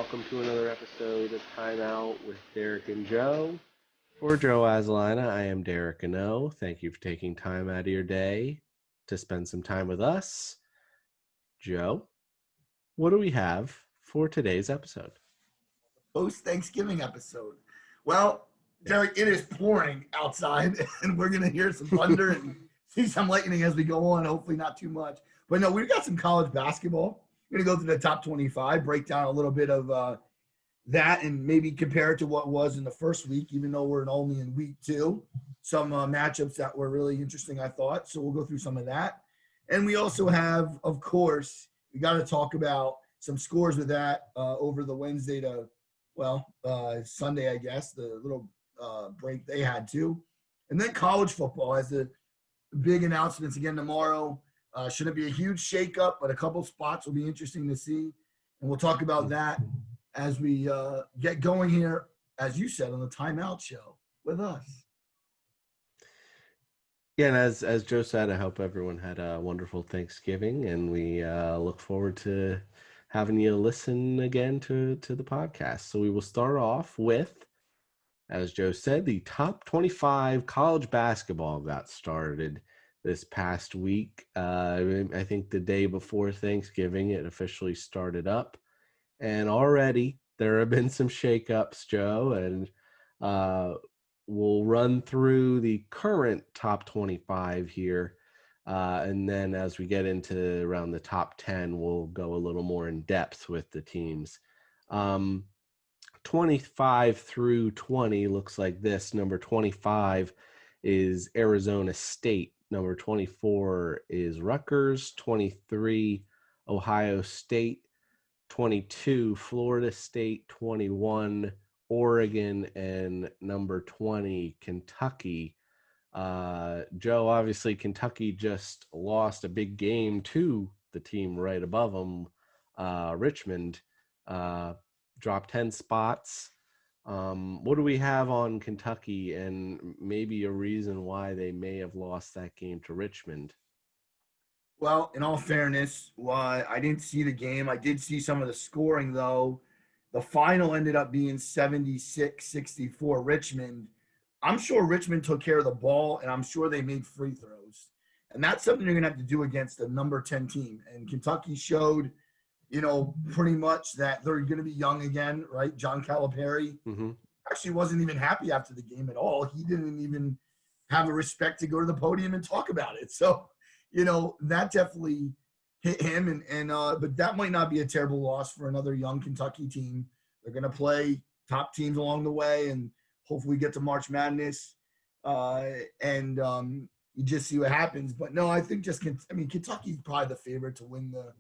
welcome to another episode of Time Out with Derek and Joe. For Joe Aslina, I am Derek Ano. Thank you for taking time out of your day to spend some time with us. Joe, what do we have for today's episode? Post-Thanksgiving episode. Well, Derek, it is pouring outside, and we're going to hear some thunder and see some lightning as we go on, hopefully not too much. But no, we've got some college basketball. We're going to go through the top 25, break down a little bit of that, and maybe compare it to what was in the first week, even though we're only in week 2. Some matchups that were really interesting, I thought. So we'll go through some of that. And we also have, of course, we got to talk about some scores with that over the Wednesday to Sunday, I guess, the little break they had too. And then college football has the big announcements again tomorrow. Shouldn't be a huge shakeup, but a couple spots will be interesting to see. And we'll talk about that as we get going here, as you said, on the Timeout Show with us. Yeah, and as Joe said, I hope everyone had a wonderful Thanksgiving, and we look forward to having you listen again to the podcast. So we will start off with, as Joe said, the top 25 college basketball got started this past week. I think the day before Thanksgiving, it officially started up. And already there have been some shakeups, Joe, and we'll run through the current top 25 here. And then as we get into around the top 10, we'll go a little more in depth with the teams. 25 through 20 looks like this. Number 25 is Arizona State. Number 24 is Rutgers. 23, Ohio State. 22, Florida State. 21, Oregon. And number 20, Kentucky. Joe, obviously Kentucky just lost a big game to the team right above them, Richmond, dropped 10 spots. What do we have on Kentucky and maybe a reason why they may have lost that game to Richmond? Well, in all fairness, why I didn't see the game. I did see some of the scoring, though. The final ended up being 76-64 Richmond. I'm sure Richmond took care of the ball, and I'm sure they made free throws. And that's something you're going to have to do against a number 10 team. And Kentucky showed, pretty much that they're going to be young again, right? John Calipari actually wasn't even happy after the game at all. He didn't even have a respect to go to the podium and talk about it. So, that definitely hit him. But that might not be a terrible loss for another young Kentucky team. They're going to play top teams along the way, and hopefully get to March Madness, and you just see what happens. But no, I think Kentucky's probably the favorite to win the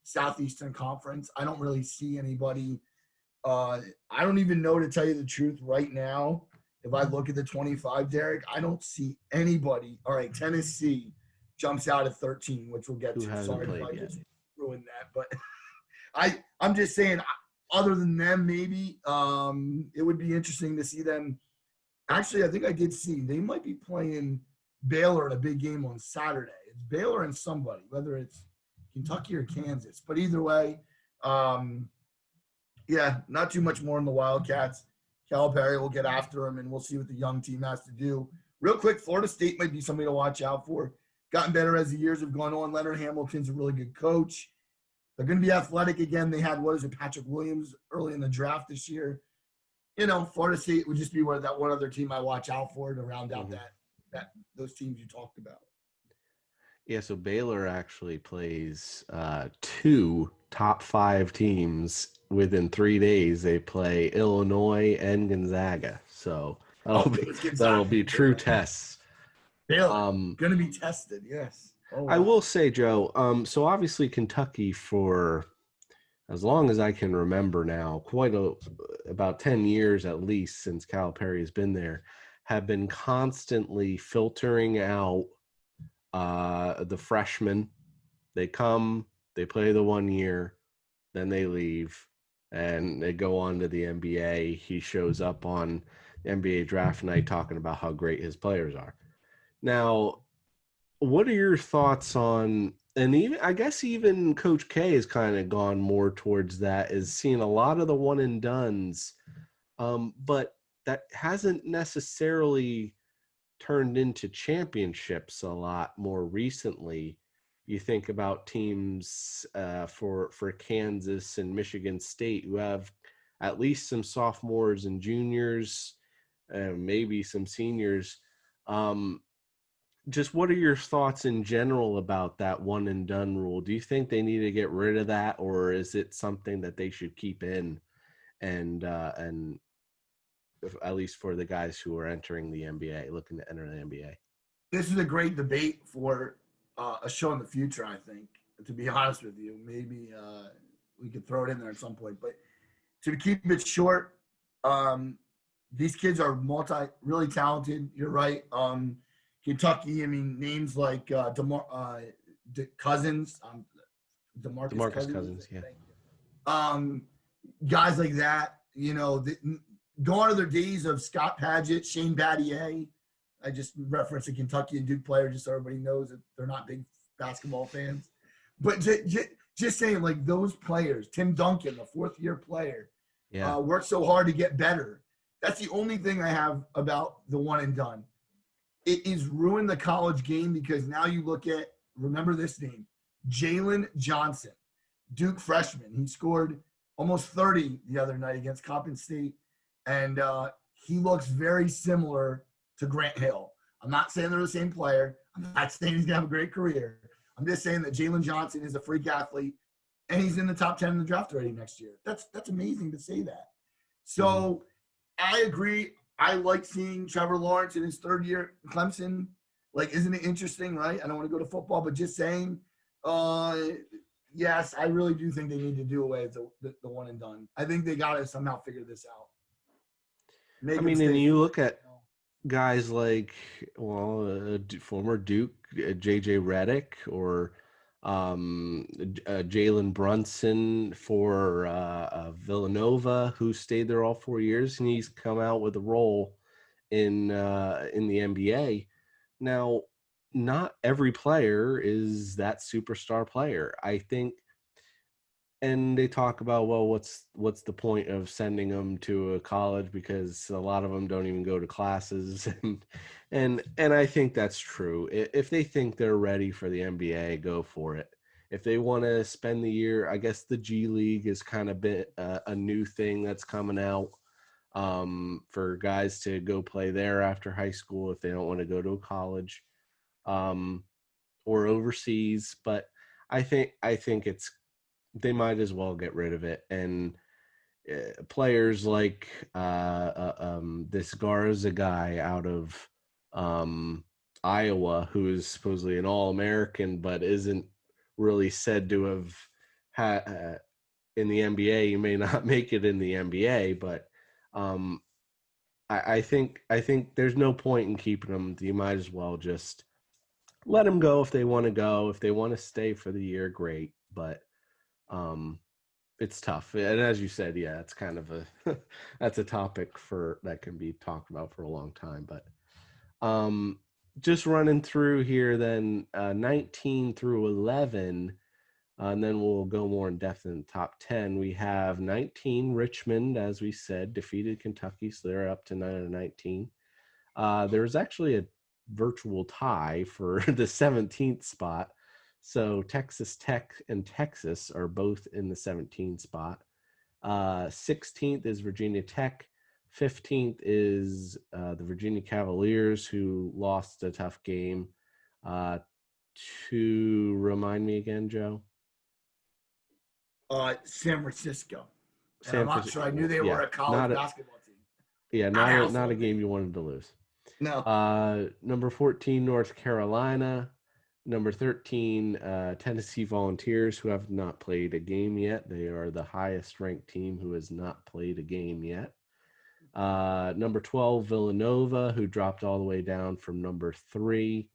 Southeastern Conference. I don't really see anybody. I don't even know, to tell you the truth, right now. If I look at the 25, Derek, I don't see anybody. All right, Tennessee jumps out at 13, which we'll get to. Sorry if I just ruined that, but I'm just saying. Other than them, maybe it would be interesting to see them. Actually, I think I did see they might be playing Baylor in a big game on Saturday. It's Baylor and somebody, whether it's Kentucky or Kansas. But either way, not too much more in the Wildcats. Calipari will get after them, and we'll see what the young team has to do. Real quick, Florida State might be somebody to watch out for. Gotten better as the years have gone on. Leonard Hamilton's a really good coach. They're going to be athletic again. They had, Patrick Williams early in the draft this year. Florida State would just be that one other team I watch out for to round out those teams you talked about. Yeah, so Baylor actually plays 2 top 5 teams within 3 days. They play Illinois and Gonzaga. So that'll be true tests. Baylor, going to be tested, yes. Oh, wow. I will say, Joe, so obviously Kentucky, for as long as I can remember now, about 10 years at least since Calipari has been there, have been constantly filtering out the freshmen. They come, they play the 1 year, then they leave, and they go on to the NBA. He shows up on NBA draft night talking about how great his players are. Now, what are your thoughts on And even I guess even Coach K has kind of gone more towards that, is seeing a lot of the one and dones, but that hasn't necessarily turned into championships a lot more recently. You think about teams for Kansas and Michigan State who have at least some sophomores and juniors, maybe some seniors. Um, just what are your thoughts in general about that one and done rule? Do you think they need to get rid of that, or is it something that they should keep in and at least for the guys who are entering the NBA, looking to enter the NBA? This is a great debate for a show in the future. I think, to be honest with you, maybe we could throw it in there at some point. But to keep it short, um, these kids are really talented. You're right. Kentucky. I mean, names like Cousins, DeMarcus DeMarcus Cousins. Cousins, yeah. Um, Guys like that. Gone are their days of Scott Padgett, Shane Battier. I just referenced a Kentucky and Duke player just so everybody knows that they're not big basketball fans. But just saying, like those players, Tim Duncan, the fourth-year player, Yeah. worked so hard to get better. That's the only thing I have about the one and done. It is ruined the college game because now you look at, remember this name, Jalen Johnson, Duke freshman. He scored almost 30 the other night against Coppin State. And he looks very similar to Grant Hill. I'm not saying they're the same player. I'm not saying he's going to have a great career. I'm just saying that Jalen Johnson is a freak athlete, and he's in the top 10 in the draft already next year. That's amazing to say that. So I agree. I like seeing Trevor Lawrence in his third year at Clemson. Like, isn't it interesting, right? I don't want to go to football, but just saying, yes, I really do think they need to do away with the one and done. I think they got to somehow figure this out. I mean, and you look at guys like, former Duke, JJ Redick, or Jalen Brunson for Villanova, who stayed there all 4 years, and he's come out with a role in the NBA. Now, not every player is that superstar player. I think, and they talk about, well, what's the point of sending them to a college, because a lot of them don't even go to classes, and I think that's true. If they think they're ready for the NBA, go for it. If they want to spend the year, I guess the G League is kind of been a new thing that's coming out, for guys to go play there after high school if they don't want to go to a college, or overseas. But I think it's, they might as well get rid of it. And players like this Garza guy out of Iowa, who is supposedly an All-American but isn't really said to have had in the NBA. You may not make it in the NBA, but I think there's no point in keeping them. You might as well just let them go if they want to go. If they want to stay for the year, great. But it's tough, and as you said, yeah, it's kind of a that's a topic for that can be talked about for a long time. But just running through here, then 19 through 11, and then we'll go more in depth in the top 10. We have 19 Richmond, as we said, defeated Kentucky, so they're up to 9 of 19. There's actually a virtual tie for the 17th spot. So Texas Tech and Texas are both in the 17th spot. 16th is Virginia Tech. 15th is the Virginia Cavaliers, who lost a tough game. To remind me again, Joe? San Francisco. And San I'm not sure I knew they were a college basketball team. Yeah, not a game you wanted to lose. No. Number 14, North Carolina. Number 13, Tennessee Volunteers, who have not played a game yet. They are the highest ranked team who has not played a game yet. Number 12, Villanova, who dropped all the way down from number 3.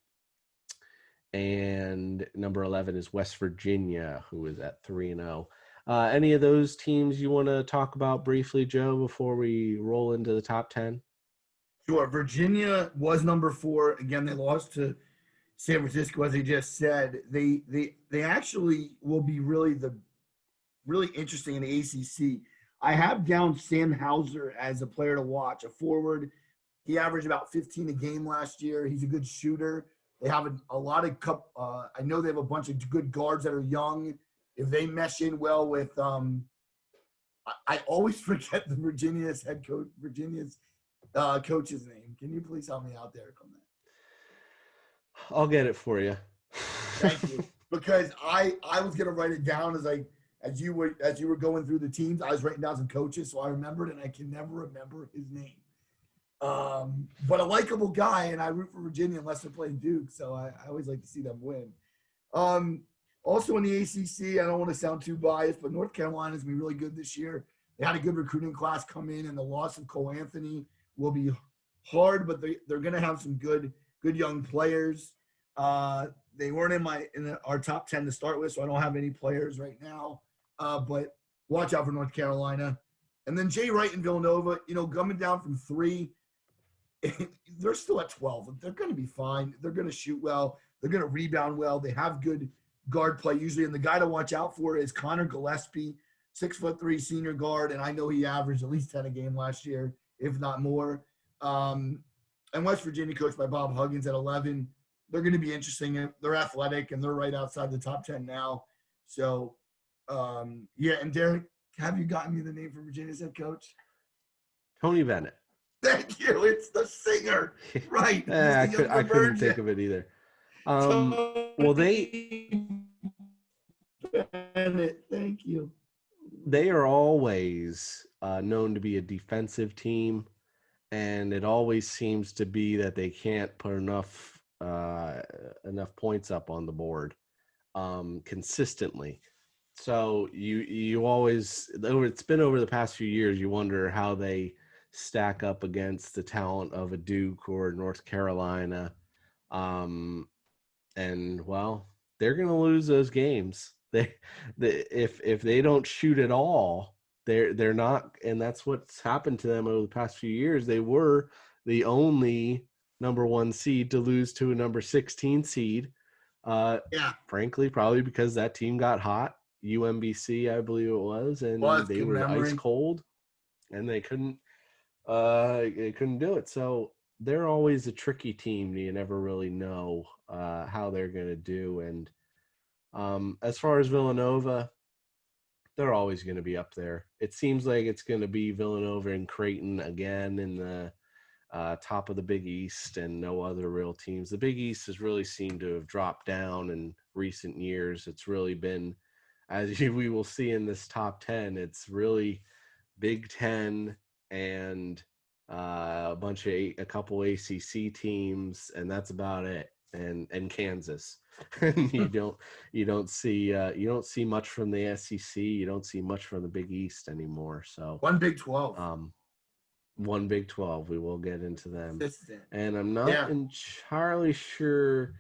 And number 11 is West Virginia, who is at 3-0. Any of those teams you want to talk about briefly, Joe, before we roll into the top 10? Sure. Virginia was number 4. Again, they lost to San Francisco, as I just said, they actually will be really interesting in the ACC. I have down Sam Hauser as a player to watch, a forward. He averaged about 15 a game last year. He's a good shooter. They have a lot of cup. I know they have a bunch of good guards that are young. If they mesh in well with, I always forget the Virginia's head coach, Virginia's coach's name. Can you please help me out there on that? I'll get it for you. Thank you, because I was gonna write it down as you were going through the teams. I was writing down some coaches, so I remembered, and I can never remember his name. But a likable guy, and I root for Virginia unless they're playing Duke, so I always like to see them win. Um, Also in the ACC, I don't want to sound too biased, but North Carolina's been really good this year. They had a good recruiting class come in, and the loss of Cole Anthony will be hard, but they're going to have some good young players. They weren't in our top 10 to start with, so I don't have any players right now. But watch out for North Carolina. And then Jay Wright and Villanova, coming down from 3, they're still at 12. They're going to be fine. They're going to shoot well. They're going to rebound well. They have good guard play usually. And the guy to watch out for is Connor Gillespie, 6'3" senior guard. And I know he averaged at least 10 a game last year, if not more. And West Virginia, coached by Bob Huggins at 11. They're going to be interesting. They're athletic, and they're right outside the top 10 now. So, yeah. And Derek, have you gotten me the name for Virginia's head coach? Tony Bennett. Thank you. It's the singer. Right. I couldn't think of it either. Well, Bennett. Thank you. They are always known to be a defensive team, and it always seems to be that they can't put enough points up on the board consistently. So you always, it's been over the past few years, you wonder how they stack up against the talent of a Duke or North Carolina. And well, they're going to lose those games. If they don't shoot at all, they're not, and that's what's happened to them over the past few years. They were the only number 1 seed to lose to a number 16 seed. Frankly, probably because that team got hot. UMBC, I believe it was, and they were ice cold, and they couldn't do it. So they're always a tricky team. You never really know how they're going to do. And as far as Villanova, they're always going to be up there. It seems like it's going to be Villanova and Creighton again in the top of the Big East, and no other real teams. The Big East has really seemed to have dropped down in recent years. It's really been, as we will see in this top 10, it's really Big Ten and a couple ACC teams, and that's about it. And Kansas. you don't see much from the SEC. You don't see much from the Big East anymore. So one Big 12. One Big 12. We will get into them. Consistent. And I'm not entirely sure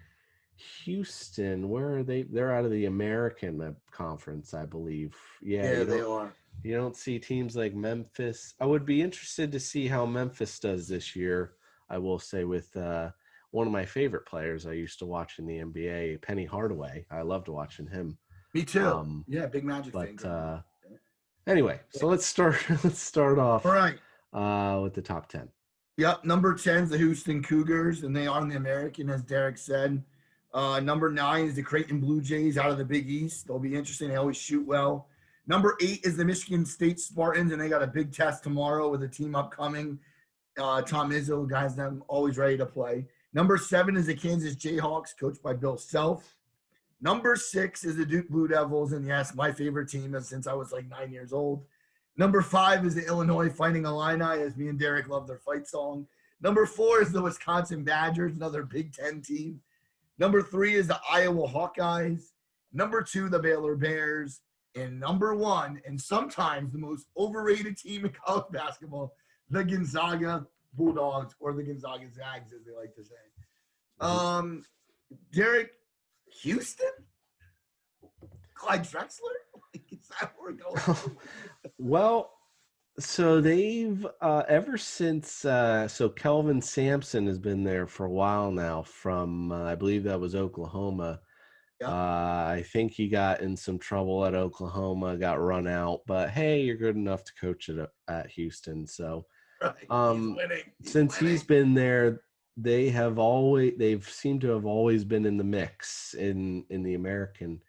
Houston, where are they? They're out of the American Conference, I believe. Yeah, they are. You don't see teams like Memphis. I would be interested to see how Memphis does this year, I will say, with one of my favorite players I used to watch in the NBA, Penny Hardaway. I loved watching him. Me too. Big Magic fan. Anyway, so let's start off all right with the top 10. Yep, number 10 is the Houston Cougars, and they are in the American, as Derek said. Number 9 is the Creighton Blue Jays out of the Big East. They'll be interesting. They always shoot well. Number 8 is the Michigan State Spartans, and they got a big test tomorrow with a team upcoming. Tom Izzo, guys that are always ready to play. Number 7 is the Kansas Jayhawks, coached by Bill Self. Number 6 is the Duke Blue Devils, and yes, my favorite team since I was like 9 years old. Number 5 is the Illinois Fighting Illini, as me and Derek love their fight song. Number 4 is the Wisconsin Badgers, another Big Ten team. Number 3 is the Iowa Hawkeyes. Number 2, the Baylor Bears. And number 1, and sometimes the most overrated team in college basketball, the Gonzaga Bulldogs, or the Gonzaga Zags, as they like to say. Derek, Houston? Clyde Drexler? Is that where we're going? Well, So they've ever since so Kelvin Sampson has been there for a while now from I believe that was Oklahoma. Yep. I think he got in some trouble at Oklahoma, got run out, but hey, you're good enough to coach it at Houston. So Right. He's um, winning. He's since he's winning. been there, they've seemed to have always been in the mix in the American,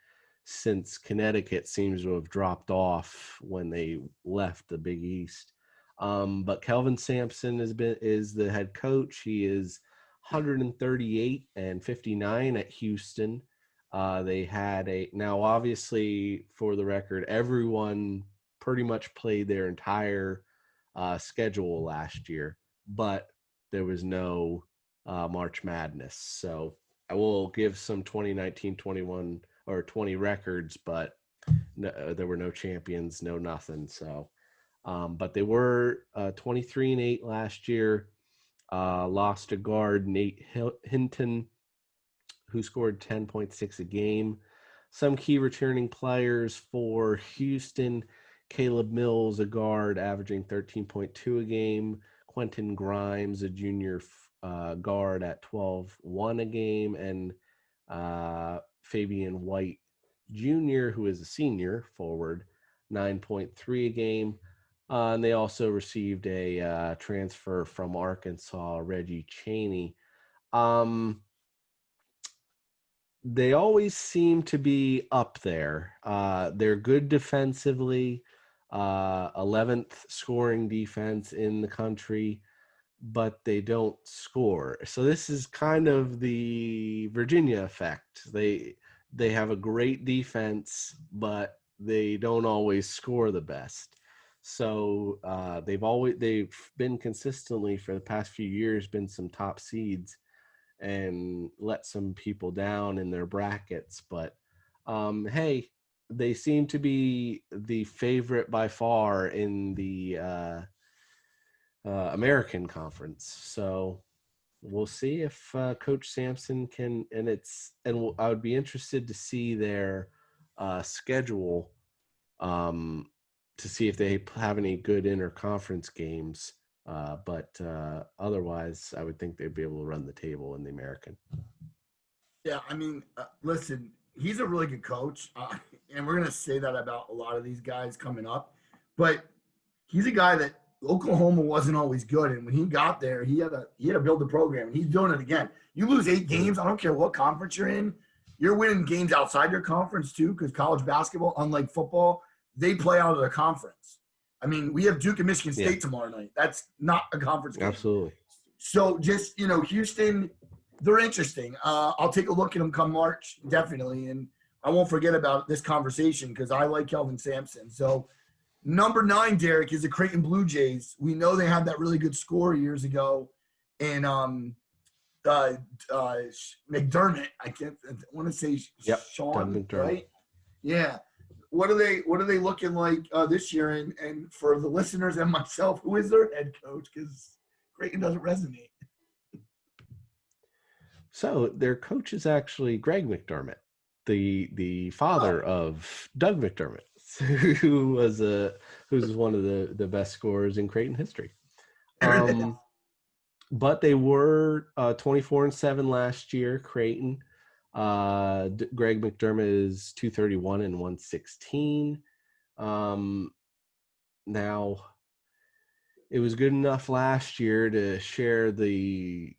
since Connecticut seems to have dropped off when they left the Big East. But Kelvin Sampson is the head coach. He is 138 and 59 at Houston. They had a now obviously for the record, everyone pretty much played their entire schedule last year, but there was no March Madness. So I will give some 2019-21 or 20 records, but no, there were no champions, no nothing. So, but they were 23-8 last year. Lost to guard Nate Hinton, who scored 10.6 a game. Some key returning players for Houston: Caleb Mills, a guard, averaging 13.2 a game. Quentin Grimes, a junior guard, at 12.1 a game. And Fabian White Jr., who is a senior forward, 9.3 a game. And they also received a transfer from Arkansas, Reggie Chaney. Um, they always seem to be up there. They're good defensively, 11th scoring defense in the country, but they don't score. So this is kind of the Virginia effect. They have a great defense, but they don't always score the best. So they've been consistently for the past few years been some top seeds and let some people down in their brackets. But hey, they seem to be the favorite by far in the American Conference. So we'll see if Coach Sampson can. I would be interested to see their schedule to see if they have any good interconference games. But otherwise, I would think they'd be able to run the table in the American. Yeah, I mean, listen, he's a really good coach, and we're gonna say that about a lot of these guys coming up. But he's a guy that Oklahoma wasn't always good, and when he got there, he had to build the program, and he's doing it again. You lose 8 games, I don't care what conference you're in, you're winning games outside your conference too, because college basketball, unlike football, they play out of the conference. I mean, we have Duke and Michigan Yeah, State tomorrow night. That's not a conference game. absolutely. So just Houston, they're interesting. I'll take a look at them come March, definitely, and I won't forget about this conversation because I like Kelvin Sampson. So number 9, Derek, is the Creighton Blue Jays. We know they had that really good score years ago, and uh, uh, McDermott. I want to say Yep, Doug Sean, McDermott. right? Yeah. What are they looking like this year? And for the listeners and myself, who is their head coach? Because Creighton doesn't resonate. So their coach is actually Greg McDermott, the Oh, father of Doug McDermott, who's one of the best scorers in Creighton history. there it is. Um, but they were 24-7 last year. Creighton. Greg McDermott is 231 and 116. Um, now it was good enough last year to share the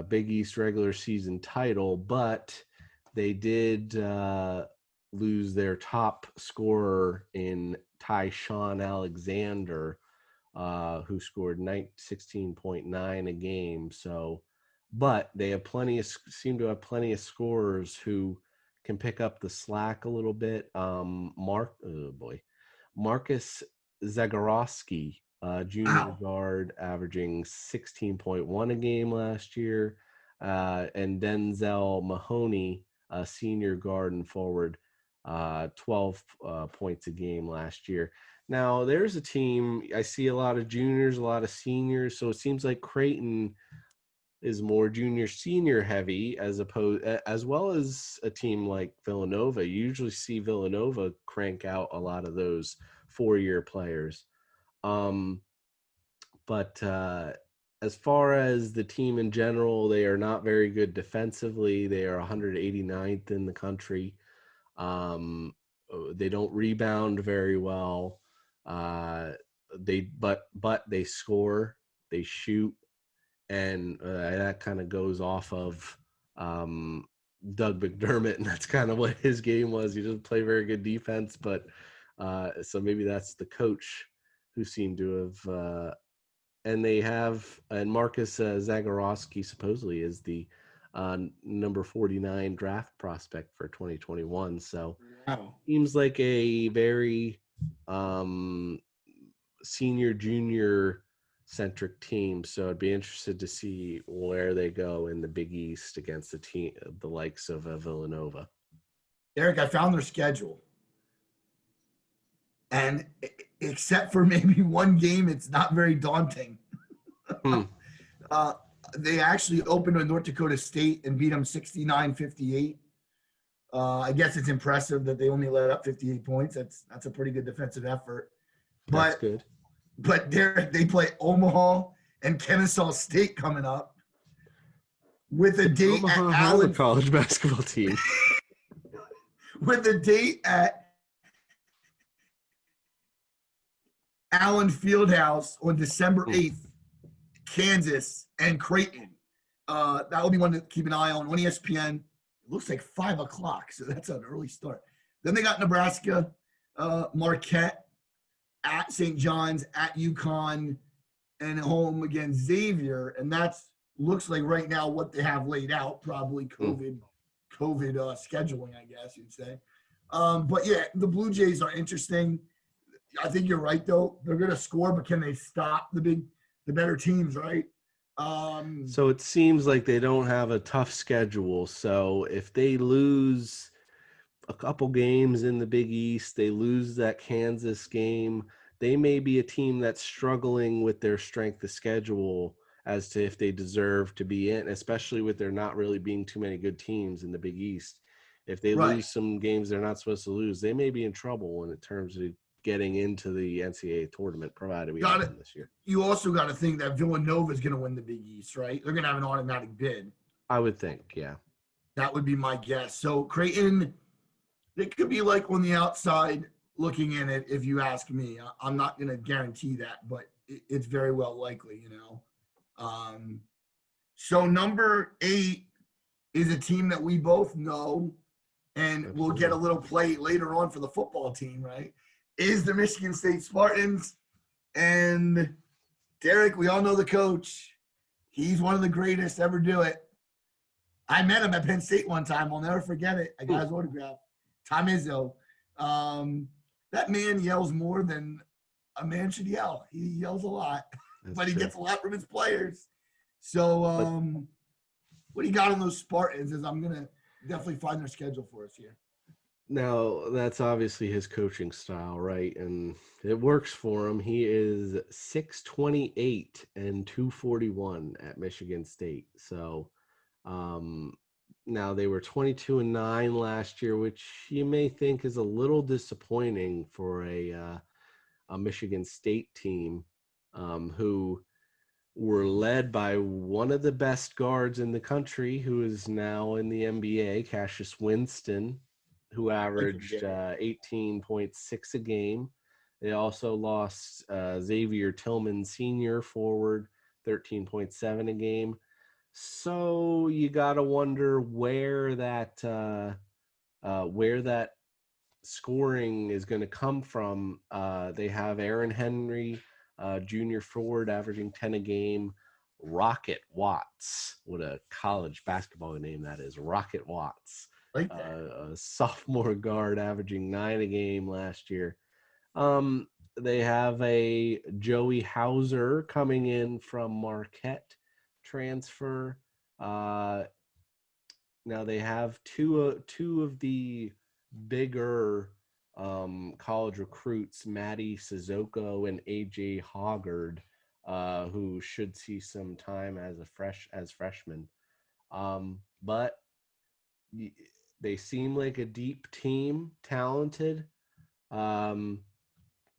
Big East regular season title, but they did lose their top scorer in Tyshawn Alexander, who scored 16.9 a game. So, but they have seem to have plenty of scorers who can pick up the slack a little bit. Marcus Zagorowski, junior Wow. guard, averaging 16.1 a game last year, and Denzel Mahoney, a senior guard and forward, 12 points a game last year. Now, there's a team, I see a lot of juniors, a lot of seniors, so it seems like Creighton is more junior senior heavy as well as a team like Villanova. You usually see Villanova crank out a lot of those 4-year players. Um, but as far as the team in general, they are not very good defensively. They are 189th in the country. They don't rebound very well. Uh, but they score, they shoot, and that kind of goes off of um, Doug McDermott, and that's kind of what his game was. He doesn't play very good defense, but so maybe that's the coach who seemed to have. And they have, and Marcus Zagorowski supposedly is the number 49 draft prospect for 2021. So Wow. seems like a very um, senior junior centric team. So I'd be interested to see where they go in the Big East against the team, the likes of Villanova. Eric, I found their schedule. And except for maybe one game, it's not very daunting. Hmm. uh, they actually opened with North Dakota State and beat them 69-58. I guess it's impressive that they only let up 58 points. That's a pretty good defensive effort. That's But good. Derek, they play Omaha and Kennesaw State coming up with a date at Omaha has a Allen college basketball team. with a date at Allen Fieldhouse on December Hmm. 8th, Kansas and Creighton. That will be one to keep an eye on ESPN. It looks like 5 o'clock, so that's an early start. Then they got Nebraska, Marquette, at St. John's, at UConn, and home against Xavier. And that's looks like right now what they have laid out. Probably Hmm. COVID scheduling, I guess you'd say. But yeah, the Blue Jays are interesting. I think you're right though. They're going to score, but can they stop the better teams? Right. So it seems like they don't have a tough schedule. So if they lose a couple games in the Big East, they lose that Kansas game, they may be a team that's struggling with their strength of schedule as to if they deserve to be in, especially with there not really being too many good teams in the Big East. If they Right. lose some games they're not supposed to lose, they may be in trouble in terms of getting into the NCAA tournament, provided we have Got it. one this year. You also got to think that Villanova is going to win the Big East, right? They're going to have an automatic bid. I would think, yeah. That would be my guess. So Creighton, it could be like on the outside looking in it. If you ask me, I'm not going to guarantee that, but it's very well likely, you know. Um, so number 8 is a team that we both know, and we'll get a Absolutely. little play later on for the football team, right? Is the Michigan State Spartans. And Derek, we all know the coach. He's one of the greatest ever do it. I met him at Penn State one time. I'll never forget it. I got his autograph. Tom Izzo. Um, that man yells more than a man should yell. He yells a lot, That's but he true. gets a lot from his players. So, But what do you got on those Spartans? Is I'm gonna definitely find their schedule for us here. now that's obviously his coaching style, right? And it works for him. He is 628 and 241 at Michigan State. So um now they were 22-9 last year, which you may think is a little disappointing for a Michigan State team who were led by one of the best guards in the country, who is now in the NBA, Cassius Winston, who Like him, averaged Derek. 18.6 a game. They also lost Xavier Tillman Sr., forward, 13.7 a game. So you got to wonder where that scoring is going to come from. They have Aaron Henry, junior forward, averaging 10 a game. Rocket Watts, what a college basketball name that is, Rocket Watts, Like that. a sophomore guard, averaging 9 a game last year. They have a Joey Hauser coming in from Marquette transfer. Uh, Now they have two of the bigger college recruits, Matty Sissoko and AJ Hoggard, who should see some time as freshmen. But they seem like a deep team, talented. Um,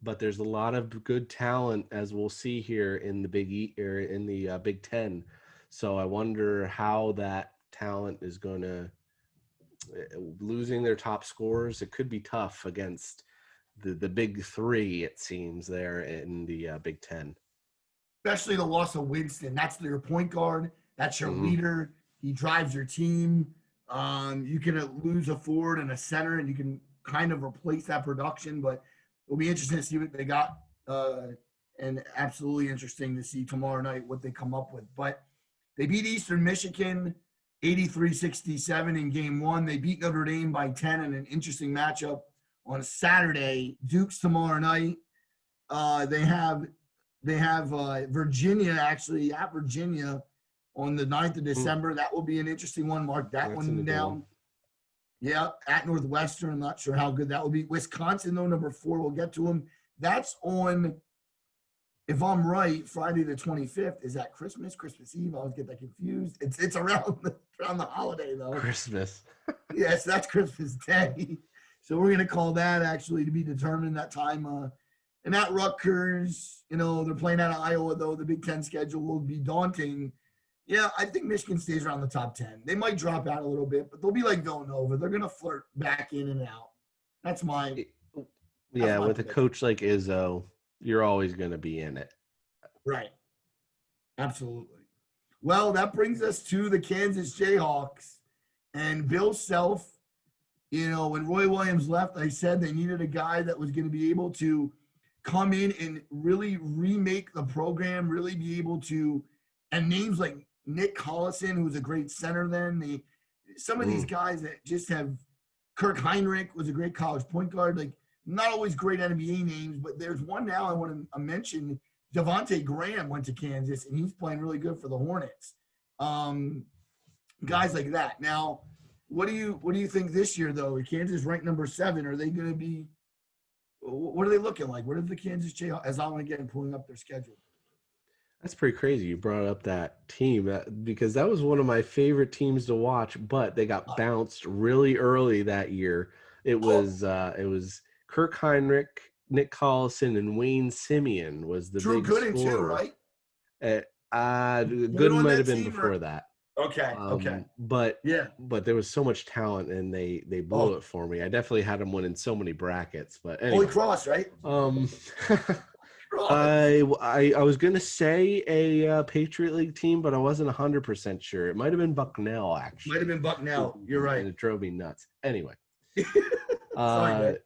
but there's a lot of good talent, as we'll see here in the Big Ten. So I wonder how that talent is going to losing their top scorers. It could be tough against the big three. It seems there in the Big Ten. Especially the loss of Winston. That's your point guard. That's your Mm-hmm. leader. He drives your team. You can lose a forward and a center, and you can kind of replace that production. But it'll be interesting to see what they got, and absolutely interesting to see tomorrow night what they come up with. But they beat Eastern Michigan 83-67 in game one. They beat Notre Dame by 10 in an interesting matchup on Saturday. Duke's tomorrow night. They have Virginia actually at Virginia on the 9th of December. That will be an interesting one. Mark that That's in a one good one. down. Yeah, at Northwestern. I'm not sure how good that will be. Wisconsin, though, number 4. We'll get to them. That's on, if I'm right, Friday the 25th. Is that Christmas? Christmas Eve? I always get that confused. It's around the holiday, though. Christmas. Yes, that's Christmas Day. So we're going to call that actually to be determined that time. And at Rutgers, they're playing out of Iowa, though. The Big Ten schedule will be daunting. Yeah, I think Michigan stays around the top 10. They might drop out a little bit, but they'll be like Villanova. They're going to flirt back in and out. That's my Yeah, with a prediction. coach like Izzo, you're always going to be in it. Right. Absolutely. Well, that brings us to the Kansas Jayhawks and Bill Self. When Roy Williams left, I said they needed a guy that was going to be able to come in and really remake the program, really be able to, and names like Nick Collison, who was a great center then, some of these guys that just have, Kirk Heinrich was a great college point guard, like not always great NBA names, but there's one now I want to mention. Devontae Graham went to Kansas, and he's playing really good for the Hornets. Guys like that. Now, what do you think this year, though? Kansas ranked number 7. Are they going to be – what are they looking like? What is the Kansas Jayhawks – as I'm again pulling up their schedule. That's pretty crazy. You brought up that team because that was one of my favorite teams to watch, but they got bounced really early that year. It was Kirk Heinrich, Nick Collison, and Wayne Simeon was the Drew big Gooden too, scorer. right? Gooden might have been before that. Okay. But Yeah. there was so much talent, and they blew it for me. I definitely had them winning so many brackets. But anyway, Holy Cross, right? I was gonna say a Patriot League team, but I wasn't 100% sure. It might have been Bucknell, actually. Might have been Bucknell. You're right. And it drove me nuts. Anyway, Sorry,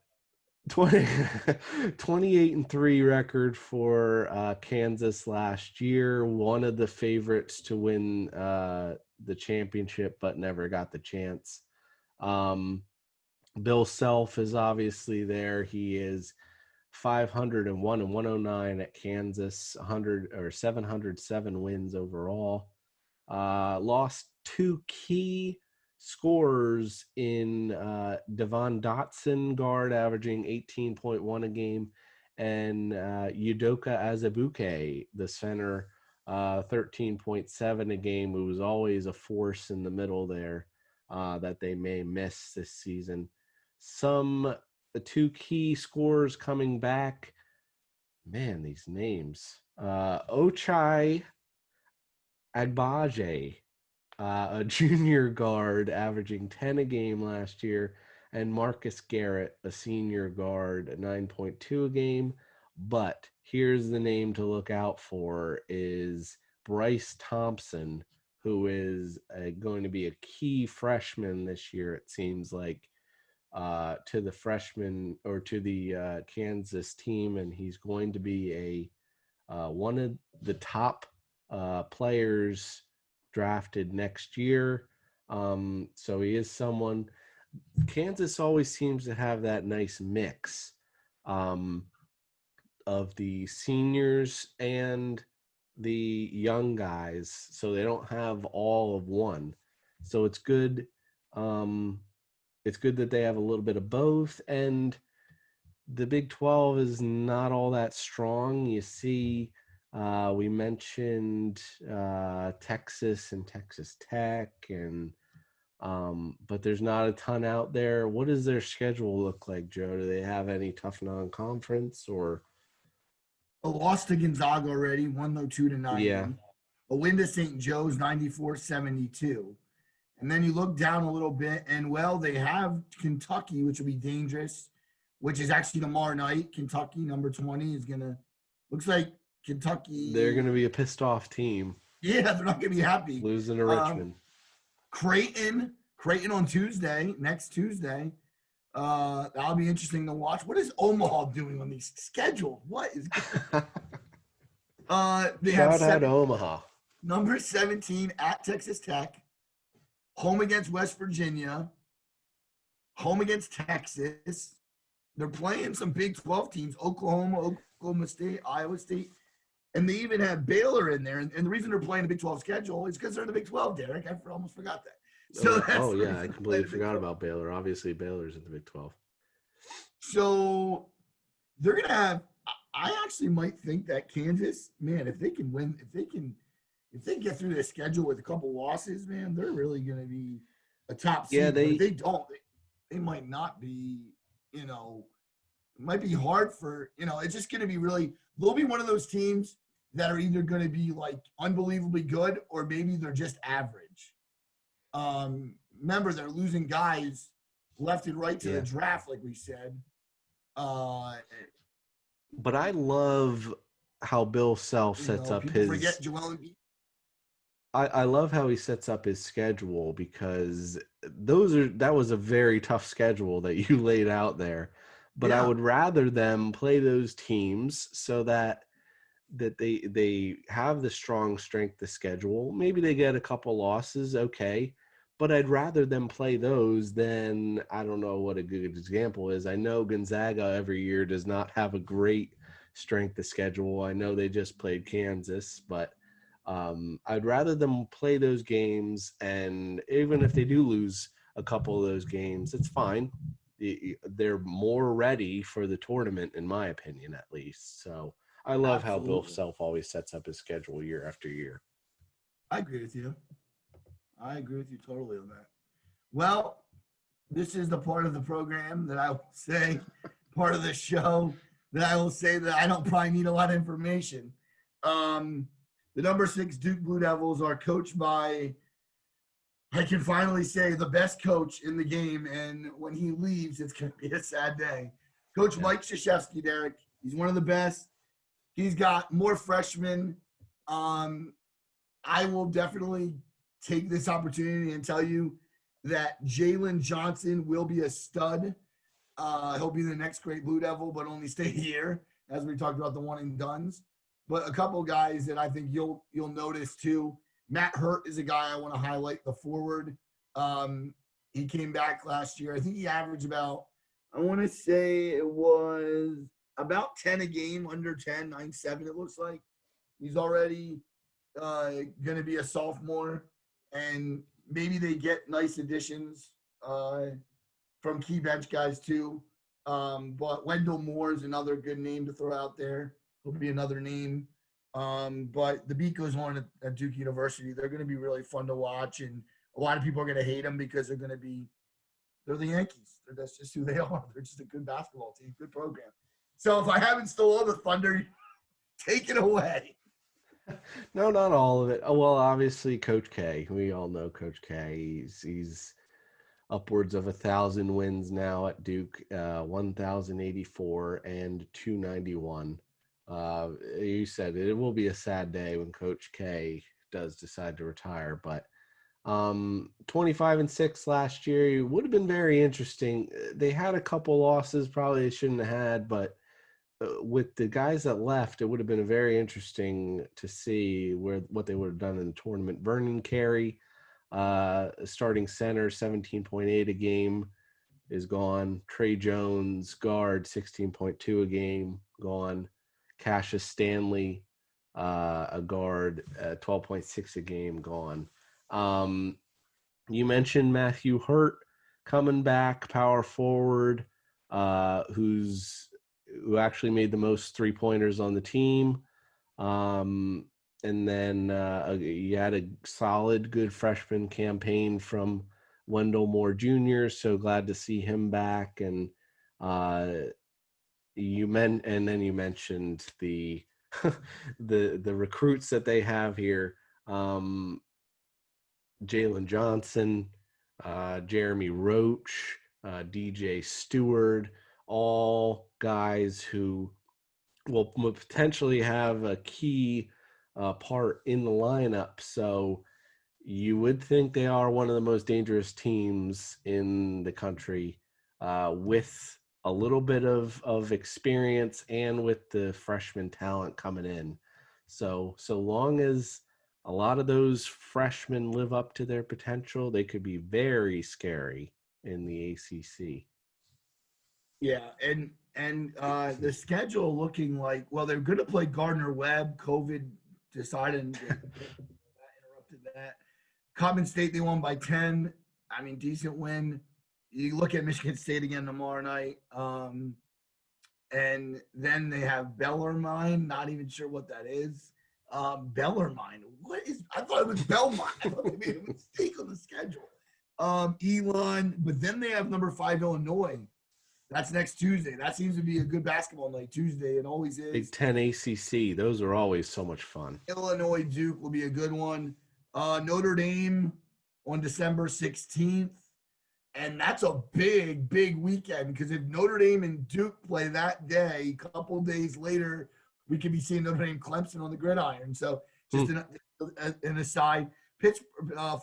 28-3 record for Kansas last year. One of the favorites to win the championship, but never got the chance. Bill Self is obviously there. He is 501 and 109 at Kansas, 707 wins overall. Lost 2 key scorers in Devon Dotson, guard, averaging 18.1 a game, and Udoka Azubuike, the center, 13.7 a game, who was always a force in the middle there that they may miss this season. The 2 key scorers coming back. Man, these names. Ochai Agbaje, a junior guard, averaging 10 a game last year, and Marcus Garrett, a senior guard, 9.2 a game. But here's the name to look out for is Bryce Thompson, who is going to be a key freshman this year, it seems like, to the freshman or to the Kansas team, and he's going to be one of the top players drafted next year. So he is someone. Kansas always seems to have that nice mix of the seniors and the young guys, so they don't have all of one. So it's good. It's good that they have a little bit of both, and the Big 12 is not all that strong. You see, we mentioned Texas and Texas Tech and But there's not a ton out there. What does their schedule look like, Joe? Do they have any tough non-conference or? A loss to Gonzaga already, 102 to Yeah, 90. A win to St. Joe's, 94-72. And then you look down a little bit, and well, they have Kentucky, which will be dangerous, which is actually tomorrow night. Kentucky, number 20, is gonna looks like they're going to Kentucky. be a pissed off team Yeah, they're not gonna be happy. losing to Um, Richmond. Creighton on Tuesday, next Tuesday. That'll be interesting to watch. What is Omaha doing on these schedules? What is they have Shout out seven Omaha. number 17 at Texas Tech, home against West Virginia, home against Texas. They're playing some Big 12 teams, Oklahoma State, Iowa State, and they even have Baylor in there. And the reason they're playing the Big 12 schedule is because they're in the Big 12, Derek. I almost forgot that. So that's Oh the yeah, I reason they're playing completely the Big forgot 12. about Baylor. Obviously, Baylor's in the Big 12. So they're gonna have. I actually might think that Kansas, man, if they can win, if they get through the schedule with a couple losses, man, they're really gonna be a top Yeah, seed. But if they they don't, they might not be. You know, it might be hard for. It's just gonna be really. They'll be one of those teams that are either going to be like unbelievably good or maybe they're just average. Remember, they're losing guys left and right to the yeah. draft, like we said. Uh, But I love how Bill Self sets up People his. forget Joel Embiid. I love how he sets up his schedule because that was a very tough schedule that you laid out there. But I Yeah, would rather them play those teams so that they have the strong strength of schedule. Maybe they get a couple losses, okay. But I'd rather them play those than I don't know what a good example is. I know Gonzaga every year does not have a great strength of schedule. I know they just played Kansas, but I'd rather them play those games, and even if they do lose a couple of those games, it's fine. They're more ready for the tournament, in my opinion, at least. So I love how Bill absolutely. Self always sets up his schedule year after year. I agree with you. I agree with you totally on that. Well, this is the part of the program that I will say, part of the show that I will say that I don't probably need a lot of information. Um, the number 6 Duke Blue Devils are coached by, I can finally say, the best coach in the game. And when he leaves, it's going to be a sad day. Coach Yeah. Mike Krzyzewski, Derek. He's one of the best. He's got more freshmen. Um, I will definitely take this opportunity and tell you that Jalen Johnson will be a stud. He'll be the next great Blue Devil, but only stay here, as we talked about the one and dones. But a couple guys that I think you'll notice too. Matt Hurt is a guy I want to highlight, the forward. He came back last year. I think he averaged about, I want to say it was about 10 a game, under 10, 9-7, it looks like. He's already going to be a sophomore, and maybe they get nice additions from key bench guys too. But Wendell Moore is another good name to throw out there. He'll be another name. But the beat goes on at Duke University. They're going to be really fun to watch, and a lot of people are going to hate them because they're the Yankees. That's just who they are. They're just a good basketball team, good program. So if I haven't stole all the thunder, take it away. No, not all of it. Oh, well, obviously, Coach K. We all know Coach K. He's upwards of 1,000 wins now at Duke, 1,084 and 291. You said it will be a sad day when Coach K does decide to retire, but 25-6 last year would have been very interesting. They had a couple losses, probably they shouldn't have had, but with the guys that left, it would have been very interesting to see what they would have done in the tournament. Vernon Carey, starting center, 17.8 a game, is gone. Trey Jones, guard, 16.2 a game, gone. Cassius Stanley, a guard, 12.6 a game, gone. You mentioned Matthew Hurt coming back, power forward, who actually made the most 3-pointers on the team. Um, and then you had a solid, good freshman campaign from Wendell Moore Jr. So glad to see him back. And and then you mentioned the the recruits that they have here. Jalen Johnson, Jeremy Roach, DJ Stewart, all guys who will potentially have a key part in the lineup. So you would think they are one of the most dangerous teams in the country, with a little bit of experience and with the freshman talent coming in. So long as a lot of those freshmen live up to their potential, they could be very scary in the ACC. Yeah, and the schedule looking like, well, they're going to play Gardner Webb. COVID decided and interrupted that. Coppin State, they won by 10. I mean, decent win. You look at Michigan State again tomorrow night. And then they have Bellarmine. Not even sure what that is. Bellarmine. What is? I thought it was Belmont. I thought they made a mistake on the schedule. Elon, but then they have number 5 Illinois. That's next Tuesday. That seems to be a good basketball night. Tuesday, it always is. Big Ten ACC. Those are always so much fun. Illinois Duke will be a good one. Notre Dame on December 16th. And that's a big, big weekend, because if Notre Dame and Duke play that day, a couple days later, we could be seeing Notre Dame Clemson on the gridiron. So just an aside.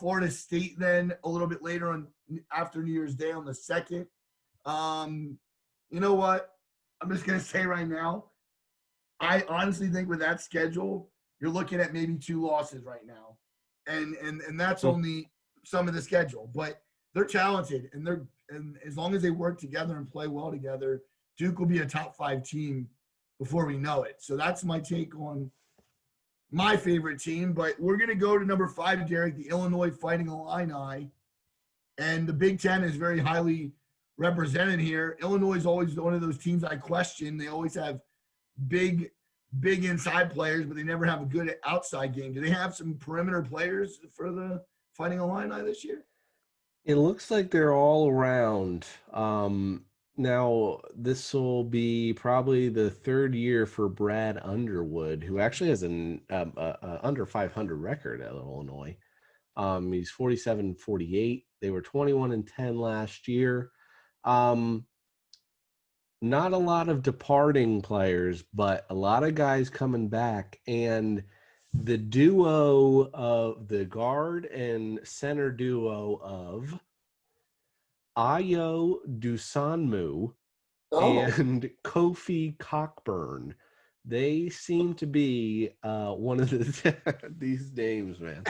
Florida State then a little bit later on after New Year's Day on the 2nd. You know what? I'm just going to say right now, I honestly think with that schedule, you're looking at maybe 2 losses right now. And that's only some of the schedule. But they're talented, and as long as they work together and play well together, Duke will be a top 5 team before we know it. So that's my take on my favorite team. But we're going to go to number 5, Derek, the Illinois Fighting Illini. And the Big Ten is very highly represented here. Illinois is always one of those teams I question. They always have big inside players, but they never have a good outside game. Do they have some perimeter players for the Fighting Illini this year? It looks like they're all around. Now, this will be probably the 3rd year for Brad Underwood, who actually has an under 500 record at Illinois. He's 47-48. They were 21-10 last year. Not a lot of departing players, but a lot of guys coming back. And the duo of the guard and center duo of Ayo Dusanmu and Kofi Cockburn, they seem to be one of the these names, man.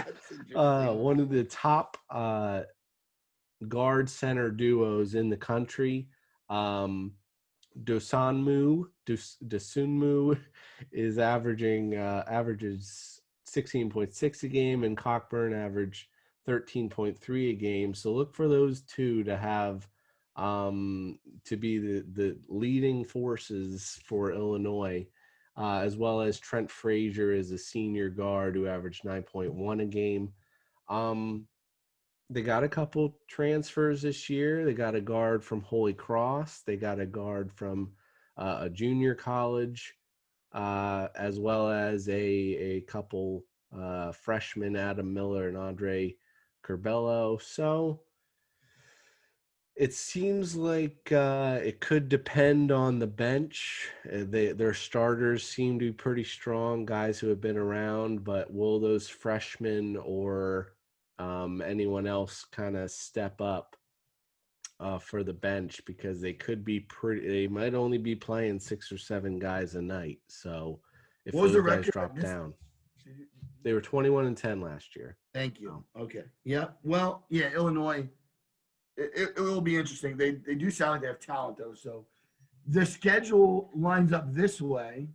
One of the top guard center duos in the country. Dosunmu is averages 16.6 a game, and Cockburn averaged 13.3 a game. So look for those two to have to be the leading forces for Illinois, as well as Trent Frazier is a senior guard who averaged 9.1 a game. They got a couple transfers this year. They got a guard from Holy Cross. They got a guard from a junior college, as well as a couple freshmen, Adam Miller and Andre Curbelo. So it seems like it could depend on the bench. Their starters seem to be pretty strong, guys who have been around, but will those freshmen or anyone else kind of step up for the bench, because they could be they might only be playing 6 or 7 guys a night. So if those guys drop down, they were 21-10 last year. Thank you. Okay. Yeah. Well, yeah, Illinois, it will be interesting. They do sound like they have talent though. So the schedule lines up this way.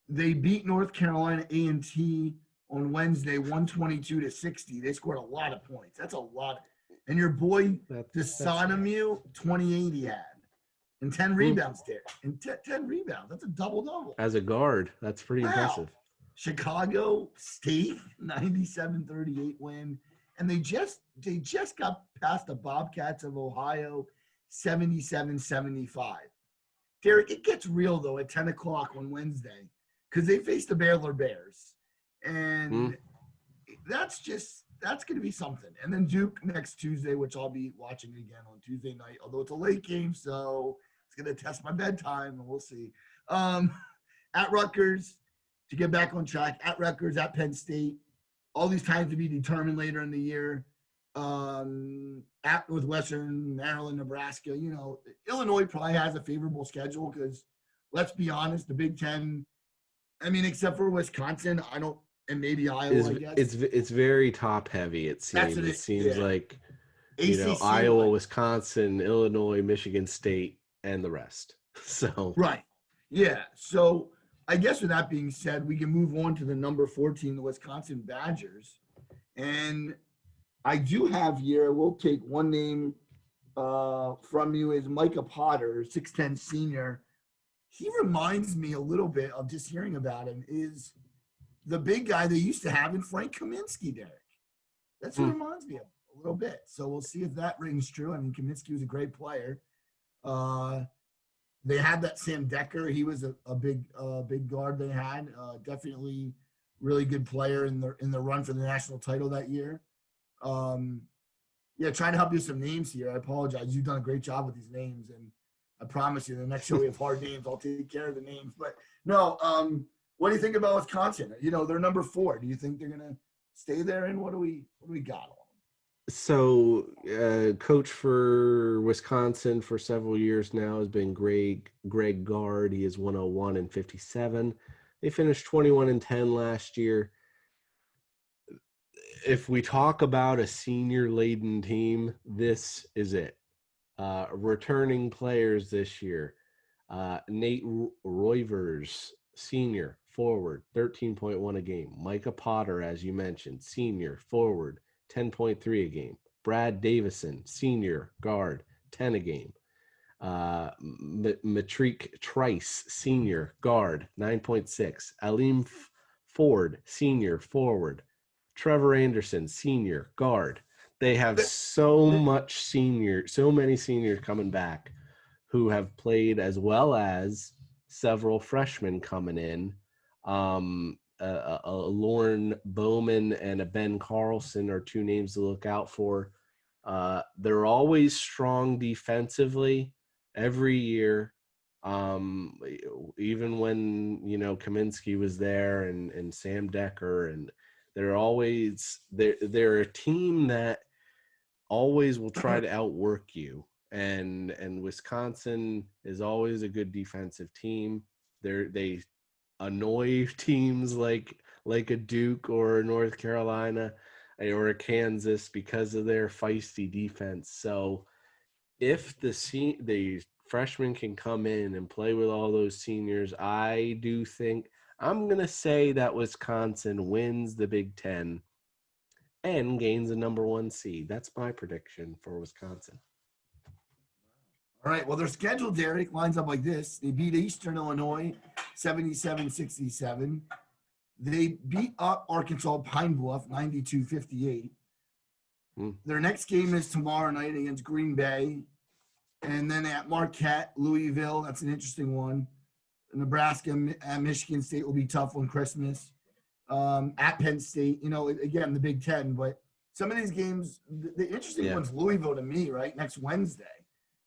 They beat North Carolina A&T on Wednesday, 122-60. They scored a lot of points. That's a lot. And your boy Desonomu, 28 he had. And 10 rebounds there. And 10 rebounds. That's a double-double. As a guard, that's pretty impressive. Chicago State, 97-38 win. and they just got past the Bobcats of Ohio 77-75. Derek, it gets real though at 10 o'clock on Wednesday because they face the Baylor Bears. Mm. And that's going to be something. And then Duke next Tuesday, which I'll be watching again on Tuesday night, although it's a late game, so it's going to test my bedtime, and we'll see. At Rutgers, to get back on track, at Rutgers, at Penn State, all these times to be determined later in the year. At Northwestern, Maryland, Nebraska, Illinois probably has a favorable schedule because, let's be honest, the Big Ten, I mean, except for Wisconsin, and maybe Iowa, I guess. It's very top heavy. It seems like ACC, Iowa, Wisconsin, Illinois, Michigan State, and the rest. So right, yeah. So I guess with that being said, we can move on to the number 14, the Wisconsin Badgers, and I do have here. We'll take one name from you is Micah Potter, 6'10" senior. He reminds me a little bit of just hearing about him is the big guy they used to have in Frank Kaminsky, Derek. That's who reminds me of a little bit. So we'll see if that rings true. I mean, Kaminsky was a great player. They had that Sam Decker. He was a big guard they had. Definitely really good player in the run for the national title that year. Trying to help you with some names here. I apologize. You've done a great job with these names, and I promise you the next show we have hard names. I'll take care of the names. But no, what do you think about Wisconsin? They're number 4. Do you think they're gonna stay there? And what do we got on them? So, coach for Wisconsin for several years now has been Greg Gard. He is 101-57. They finished 21-10 last year. If we talk about a senior-laden team, this is it. Returning players this year. Nate Roivers, senior, forward, 13.1 a game. Micah Potter, as you mentioned, senior, forward, 10.3 a game. Brad Davison, senior, guard, 10 a game. Matrique Trice, senior, guard, 9.6. Aleem Ford, senior, forward. Trevor Anderson, senior, guard. They have so many seniors coming back who have played, as well as several freshmen coming in. A Lauren Bowman and a Ben Carlson are 2 names to look out for. They're always strong defensively every year. Even when, Kaminsky was there and Sam Decker, and they're a team that always will try to outwork you. And Wisconsin is always a good defensive team. They annoy teams like a Duke or a North Carolina or a Kansas because of their feisty defense. So if the freshmen can come in and play with all those seniors, I do think I'm going to say that Wisconsin wins the Big Ten and gains a number 1 seed. That's my prediction for Wisconsin. All right. Well, their schedule, Derek, lines up like this. They beat Eastern Illinois 77-67. They beat up Arkansas Pine Bluff 92-58. Their next game is tomorrow night against Green Bay. And then at Marquette, Louisville, that's an interesting one. Nebraska and Michigan State will be tough on Christmas. At Penn State, again, the Big Ten. But some of these games, the interesting one's Louisville to me, right, next Wednesday.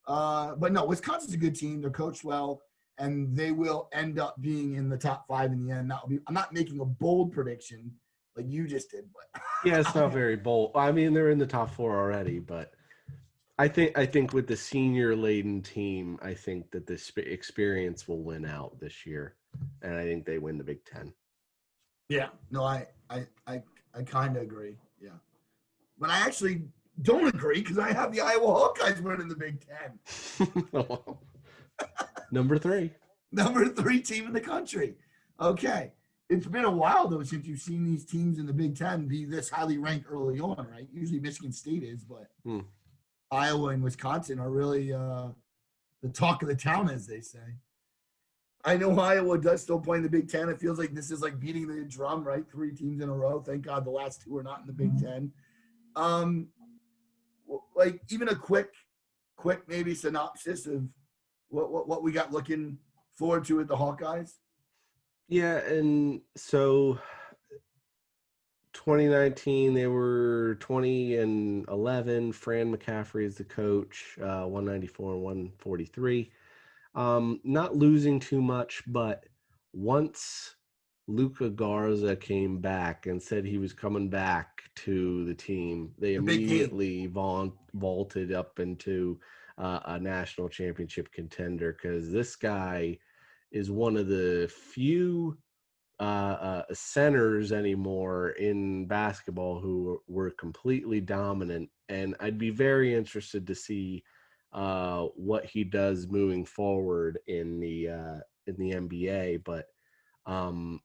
But no, Wisconsin's a good team. They're coached well, and they will end up being in the top 5 in the end. I'm not making a bold prediction like you just did, but yeah, it's not very bold. I mean, they're in the top 4 already, but I think with the senior-laden team, I think that the experience will win out this year, and I think they win the Big Ten. Yeah, no, I kind of agree. Yeah, but I actually don't agree because I have the Iowa Hawkeyes winning the Big Ten. Number 3. Number 3 team in the country. Okay. It's been a while, though, since you've seen these teams in the Big Ten be this highly ranked early on, right? Usually Michigan State is, but Iowa and Wisconsin are really the talk of the town, as they say. I know Iowa does still play in the Big Ten. It feels like this is like beating the drum, right? 3 teams in a row. Thank God the last 2 are not in the Big Ten. Um, like even a quick maybe synopsis of what we got looking forward to with the Hawkeyes. Yeah, and so 2019 they were 20-11. Fran McCaffrey is the coach, 194 and 143. Not losing too much, but once Luca Garza came back and said he was coming back to the team, they The big game. immediately vaulted up into a national championship contender, because this guy is one of the few centers anymore in basketball who were completely dominant. And I'd be very interested to see what he does moving forward in the NBA. But um,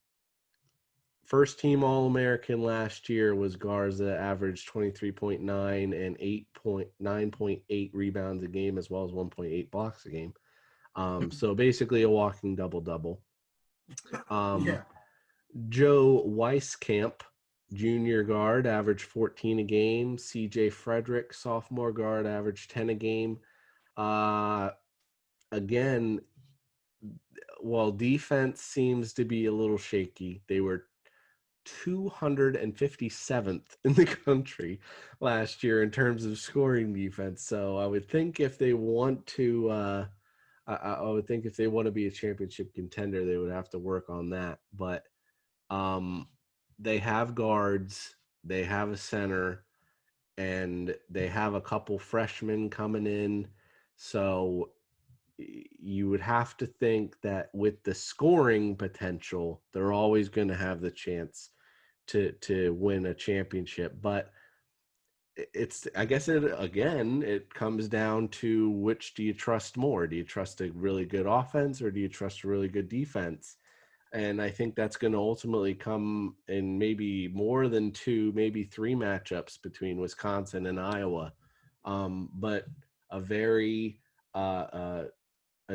first team All American last year was Garza, averaged 23.9 and 9.8 rebounds a game, as well as 1.8 blocks a game. So basically a walking double double. Um, Yeah. Joe Weiskamp, junior guard, averaged 14 a game. CJ Frederick, sophomore guard, averaged 10 a game. Uh, Again, while defense seems to be a little shaky, they were 257th in the country last year in terms of scoring defense. So I would think if they want to, I would think if they want to be a championship contender, they would have to work on that. But um, they have guards, they have a center, and they have a couple freshmen coming in. So you would have to think that with the scoring potential, they're always going to have the chance to win a championship. But it's, I guess, it comes down to which do you trust more? Do you trust a really good offense, or do you trust a really good defense? And I think that's going to ultimately come in maybe more than two, maybe three matchups between Wisconsin and Iowa. But a very a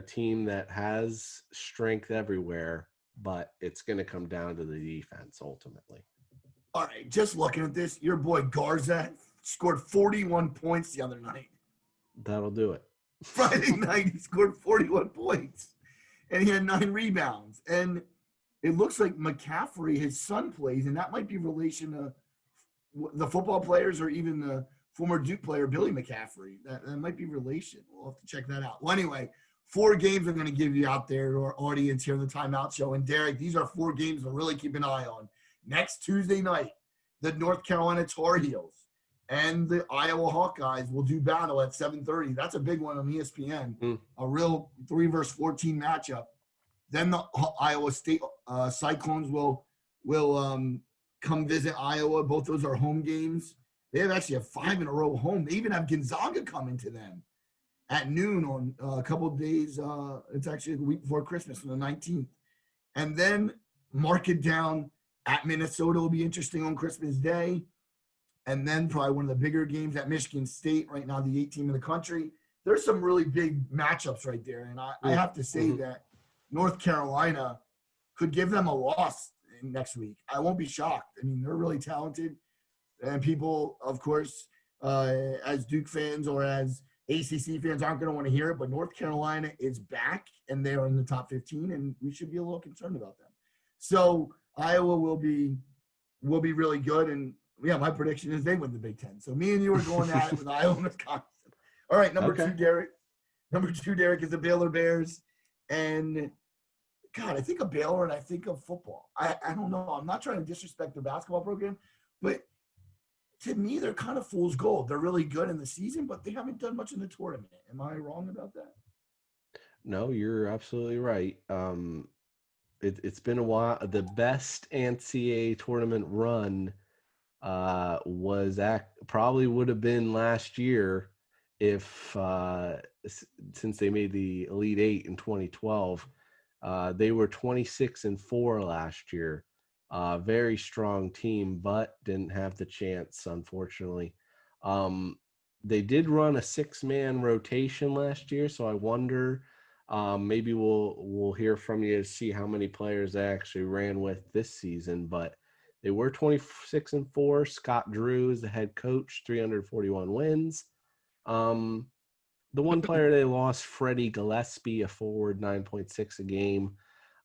team that has strength everywhere, but it's going to come down to the defense ultimately. All right, just looking at this, your boy Garza scored 41 points the other night. That'll do it. Friday night, he scored 41 points and he had 9 rebounds. And it looks like McCaffrey, his son, plays, and that might be relation to the football players or even the former Duke player, Billy McCaffrey. That might be relation. We'll have to check that out. Well, anyway, 4 games I'm going to give you out there to our audience here in the Timeout Show. And Derek, these are 4 games to really keep an eye on. Next Tuesday night, the North Carolina Tar Heels and the Iowa Hawkeyes will do battle at 7:30. That's a big one on ESPN. A real 3 versus 14 matchup. Then the Iowa State Cyclones will come visit Iowa. Both those are home games. They have actually have 5 in a row home. They even have Gonzaga coming to them at noon on a couple of days. It's actually the week before Christmas, on the 19th. And then mark it down at Minnesota will be interesting on Christmas Day. And then probably one of the bigger games at Michigan State, right now the 8th team in the country. There's some really big matchups right there. And I have to say that North Carolina could give them a loss next week. I won't be shocked. I mean, they're really talented. And people, of course, as Duke fans or as ACC fans aren't going to want to hear it, but North Carolina is back and they are in the top 15, and we should be a little concerned about them. So Iowa will be really good. And yeah, my prediction is they win the Big Ten. So me and you are going at it with Iowa and Wisconsin. All right, number Okay. two, Derek. Number 2, Derek, is the Baylor Bears. And God, I think of Baylor and I think of football. I don't know. I'm not trying to disrespect their basketball program, but to me, they're kind of fool's gold. They're really good in the season, but they haven't done much in the tournament. Am I wrong about that? No, you're absolutely right. It's been a while. The best NCAA tournament run probably would have been last year if since they made the Elite Eight in 2012. They were 26-4 last year. Very strong team, but didn't have the chance, unfortunately. Um, they did run a 6-man rotation last year, so I wonder. Maybe we'll hear from you to see how many players they actually ran with this season, but They were 26-4. Scott Drew is the head coach, 341 wins. The one player they lost, Freddie Gillespie, a forward, 9.6 a game.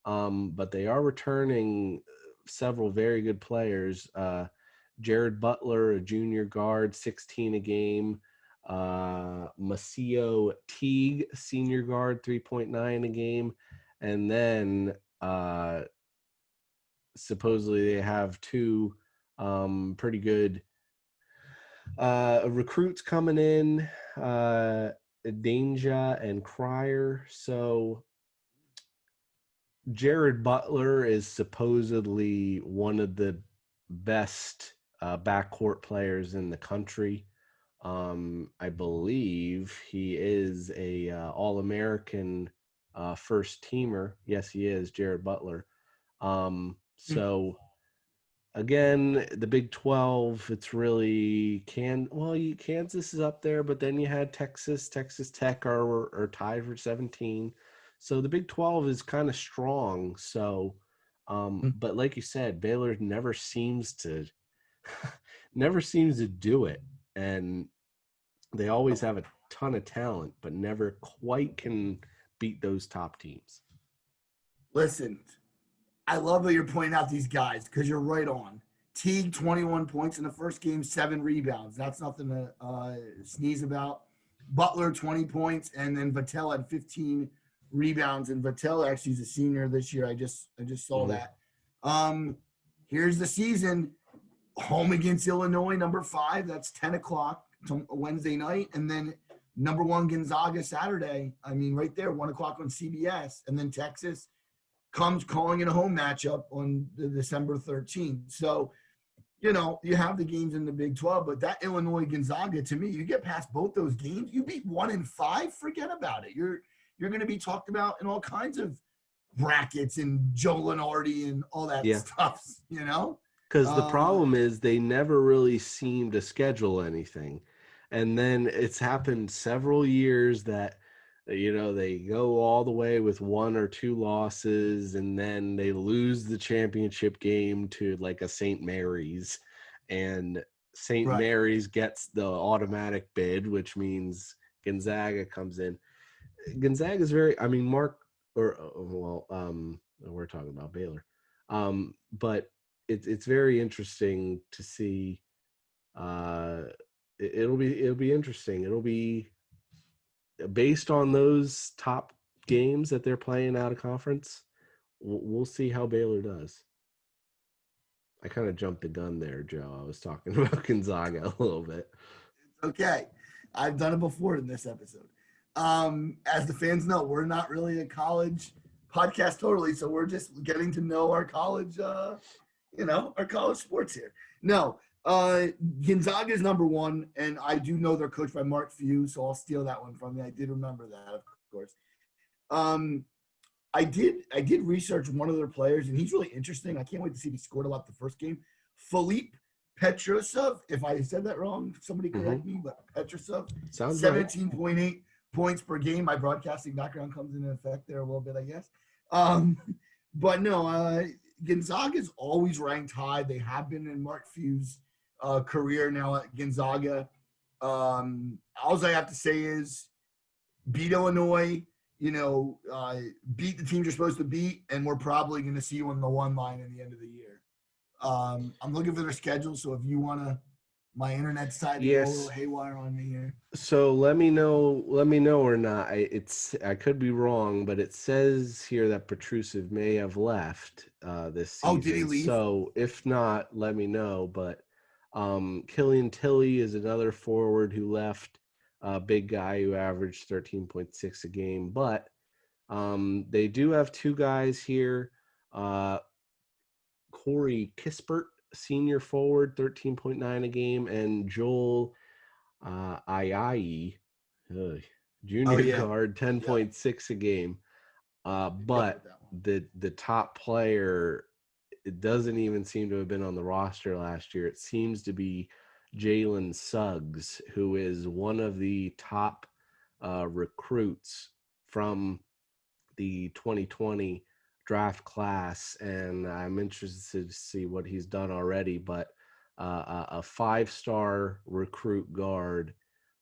But they are returning several very good players. Jared Butler, a junior guard, 16 a game. Macio Teague, senior guard, 3.9 a game. And then supposedly they have two pretty good recruits coming in, Danja and Cryer. So Jared Butler is supposedly one of the best backcourt players in the country. I believe he is a All-American first teamer. Yes, he is, Jared Butler. So again, the Big 12, it's really Kansas is up there, but then you had Texas Tech are tied for 17. So the Big 12 is kind of strong. So, but like you said, Baylor never seems to never seems to do it, and they always have a ton of talent, but never quite can beat those top teams. Listen, I love that you're pointing out these guys because you're right on. Teague, 21 points in the first game, 7 rebounds. That's nothing to sneeze about. Butler, 20 points, and then Vattel had 15 rebounds. And Vattel actually is a senior this year. I just saw that. Here's the season. Home against Illinois, number 5. That's 10 o'clock Wednesday night. And then number 1 Gonzaga Saturday. I mean, right there, 1 o'clock on CBS. And then Texas comes calling in a home matchup on December 13th. So, you know, you have the games in the Big 12, but that Illinois Gonzaga, to me, you get past both those games, you beat 1 and 5, forget about it. You're going to be talked about in all kinds of brackets and Joe Lenardi and all that stuff, you know? Because the problem is they never really seem to schedule anything. And then it's happened several years that, you know, they go all the way with 1 or 2 losses, and then they lose the championship game to like a St. Mary's, and St. Mary's gets the automatic bid, which means Gonzaga comes in. Gonzaga is very, I mean, we're talking about Baylor. But it's very interesting to see. It'll be interesting. It'll be based on those top games that they're playing out of conference. We'll see how Baylor does. I kind of jumped the gun there, Joe. I was talking about Gonzaga a little bit. Okay. I've done it before in this episode. As the fans know, we're not really a college podcast totally, so we're just getting to know our college, our college sports here. No, Gonzaga is number 1, and I do know they're coached by Mark Few, so I'll steal that one from you. I did remember that, of course. I did research one of their players, and he's really interesting. I can't wait to see if he scored a lot the first game. Philippe Petrosov, if I said that wrong, somebody correct me, but Petrosov, 17.8 points per game. My broadcasting background comes into effect there a little bit, I guess. But no, Gonzaga is always ranked high. They have been in Mark Few's career now at Gonzaga. All I have to say is beat Illinois, beat the teams you're supposed to beat, and we're probably going to see you on the 1 line in the end of the year. I'm looking for their schedule, so if you want to, my internet side to go a little haywire on me here. So let me know or not. I could be wrong, but it says here that Petrusev may have left this season. Oh, did he leave? So if not, let me know. But Killian Tilly is another forward who left, big guy who averaged 13.6 a game. But they do have 2 guys here. Corey Kispert, senior forward, 13.9 a game, and Joel Ayayi, junior guard, 10.6 a game. But the top player, it doesn't even seem to have been on the roster last year. It seems to be Jalen Suggs, who is one of the top recruits from the 2020 draft class, and I'm interested to see what he's done already. But a 5-star recruit guard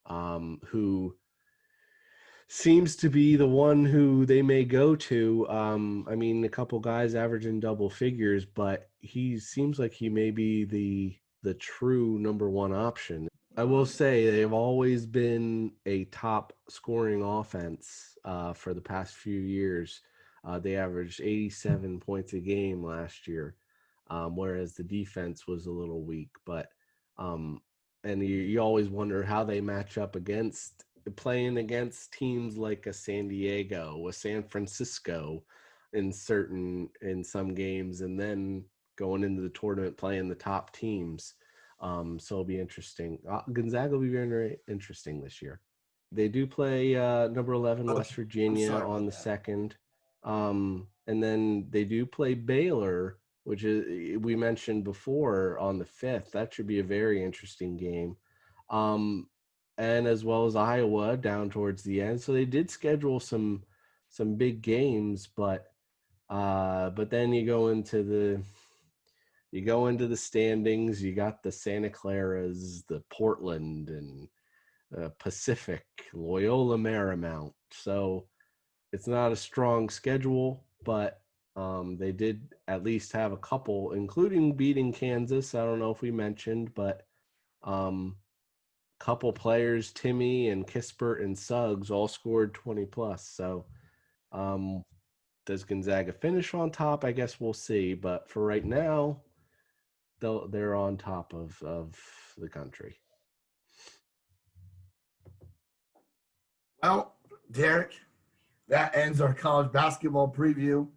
who seems to be the one who they may go to. I mean, a couple guys averaging double figures, but he seems like he may be the true number one option. I will say they've always been a top scoring offense for the past few years. They averaged 87 points a game last year, whereas the defense was a little weak. But and you always wonder how they match up against playing against teams like a San Diego, a San Francisco in some games, and then going into the tournament playing the top teams. So it'll be interesting. Gonzaga will be very, very interesting this year. They do play number 11 Okay. West I'm Virginia sorry on about the that. second. And then they do play Baylor, which is we mentioned before on the 5th. That should be a very interesting game. Um, and as well as Iowa down towards the end. So they did schedule some big games, but then you go into the standings, you got the Santa Claras, the Portland and Pacific, Loyola Marymount. So it's not a strong schedule, but they did at least have a couple, including beating Kansas. I don't know if we mentioned, but um, couple players, Timmy and Kispert and Suggs, all scored 20 plus. So um, does Gonzaga finish on top? I guess we'll see. But for right now, they're on top of the country. Well, Derek, that ends our college basketball preview,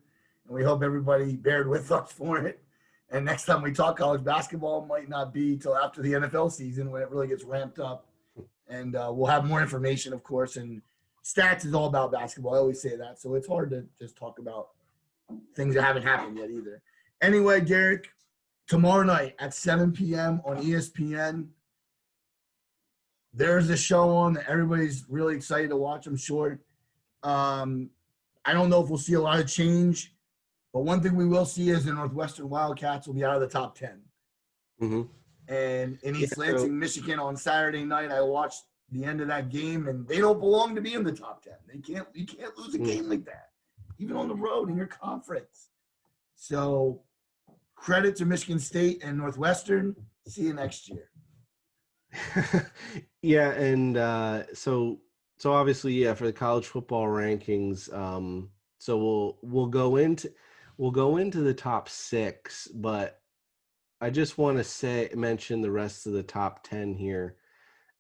and we hope everybody bared with us for it. And next time we talk college basketball might not be till after the NFL season when it really gets ramped up, and we'll have more information, of course. And stats is all about basketball. I always say that, so it's hard to just talk about things that haven't happened yet either. Anyway, Derek, tomorrow night at 7 p.m. on ESPN, there's a show on that everybody's really excited to watch. I'm sure. Um, I don't know if we'll see a lot of change, but one thing we will see is the Northwestern Wildcats will be out of the top 10. Mm-hmm. And in Yeah. East So Lansing, Michigan, on Saturday night, I watched the end of that game, and they don't belong to be in the top 10. They can't. You can't lose a game like that, even on the road in your conference. So credit to Michigan State and Northwestern. See you next year. yeah, and so obviously, yeah, for the college football rankings, so we'll go into the top six, but I just want to mention the rest of the top 10 here,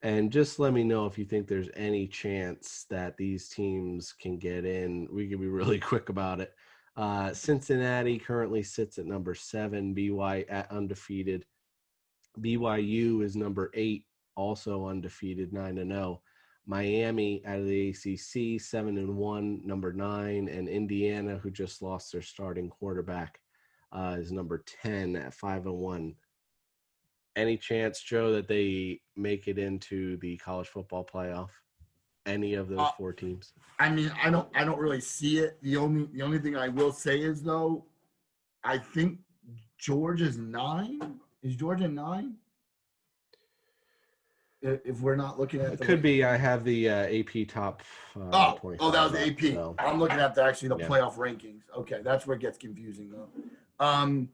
and just let me know if you think there's any chance that these teams can get in. We can be really quick about it. Cincinnati currently sits at number 7, BY at undefeated. BYU is number 8, also undefeated, 9-0. Miami out of the ACC, 7-1, number 9, and Indiana, who just lost their starting quarterback, is number 10 at 5-1. Any chance, Joe, that they make it into the college football playoff? Any of those Uh, 4 teams? I mean, I don't really see it. The only thing I will say is though, I think Georgia's 9. Is Georgia 9? If we're not looking at It the could right. be. I have the AP top That 25 was the up. AP. So, I'm looking at the yeah. playoff rankings. Okay, that's where it gets confusing though. Um,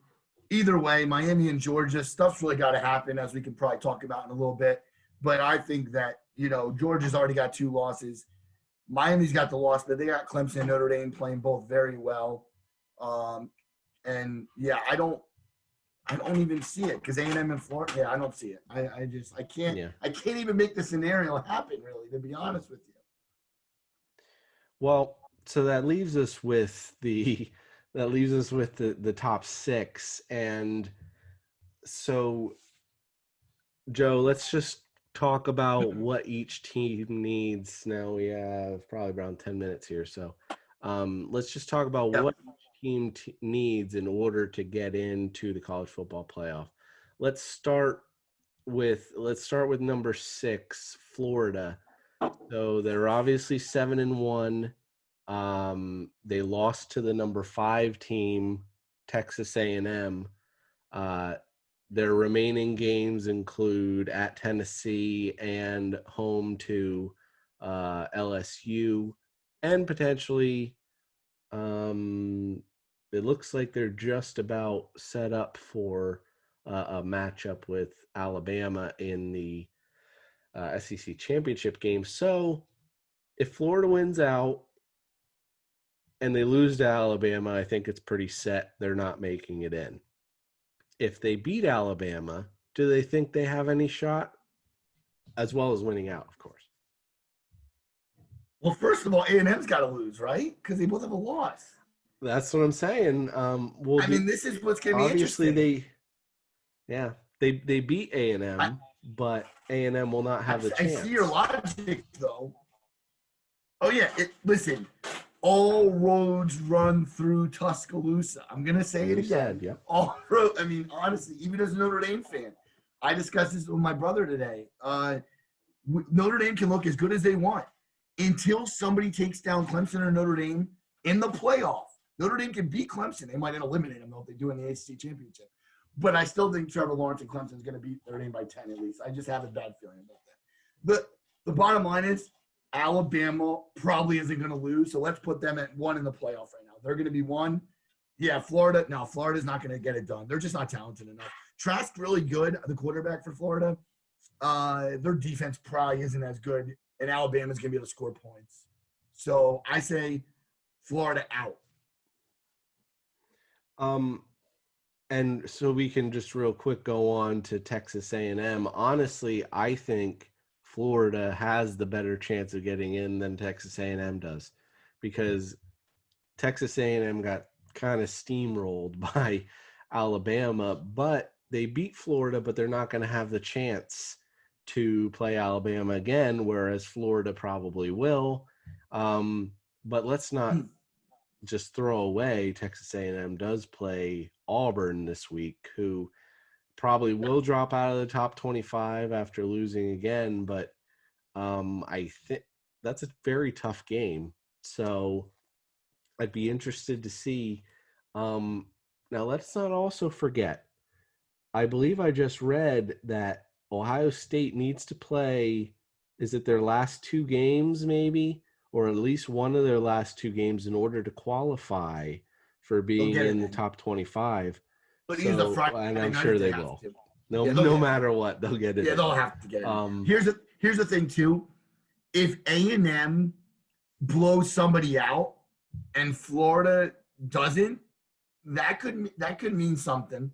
Either way, Miami and Georgia stuff's really got to happen, as we can probably talk about in a little bit. But I think that Georgia's already got 2 losses. Miami's got the loss, but they got Clemson and Notre Dame playing both very well. Um, and yeah, I don't even see it because A&M and Florida. Yeah, I don't see it. Yeah. I can't even make the scenario happen. Really, to be honest with you. Well, so that leaves us with the top 6, and so Joe, let's just talk about what each team needs. Now we have probably around 10 minutes here, so let's just talk about Yeah. what each team needs in order to get into the college football playoff. Let's start with number 6, Florida. So they're obviously 7-1. They lost to the number 5 team, Texas A&M. Their remaining games include at Tennessee and home to LSU, and potentially it looks like they're just about set up for a matchup with Alabama in the SEC championship game. So if Florida wins out and they lose to Alabama, I think it's pretty set they're not making it in. If they beat Alabama, do they think they have any shot? As well as winning out, of course. Well, first of all, A&M's got to lose, right? Because they both have a loss. That's what I'm saying. I mean, this is what's going to be Obviously, interesting. they beat A&M, but A&M will not have the chance. I see your logic, though. Oh, yeah. Listen, all roads run through Tuscaloosa. I'm going to say it again. Yep. All road. I mean, honestly, even as a Notre Dame fan, I discussed this with my brother today. Notre Dame can look as good as they want until somebody takes down Clemson or Notre Dame in the playoff. Notre Dame can beat Clemson. They might then eliminate them, though, if they do in the ACC championship. But I still think Trevor Lawrence and Clemson is going to beat Notre Dame by 10 at least. I just have a bad feeling about that. The bottom line is Alabama probably isn't going to lose, so let's put them at 1 in the playoff right now. They're going to be 1. Yeah, Florida. No, Florida's not going to get it done. They're just not talented enough. Trask really good, the quarterback for Florida. Their defense probably isn't as good, and Alabama's going to be able to score points. So I say Florida out. And so we can just real quick go on to Texas A&M. Honestly, I think Florida has the better chance of getting in than Texas A&M does, because Texas A&M got kind of steamrolled by Alabama, but they beat Florida, but they're not going to have the chance to play Alabama again, whereas Florida probably will. But let's not just throw away Texas A&M does play Auburn this week, who probably will drop out of the top 25 after losing again, but I think that's a very tough game. So I'd be interested to see. Now, let's not also forget, I believe I just read that Ohio State needs to play, is it their last 2 games maybe, or at least one of their last 2 games in order to qualify for being in the top 25. But so, and I'm sure they will. No matter what, they'll get it. Yeah, they'll have to get it. Here's the thing too. If A&M blows somebody out and Florida doesn't, that could mean something.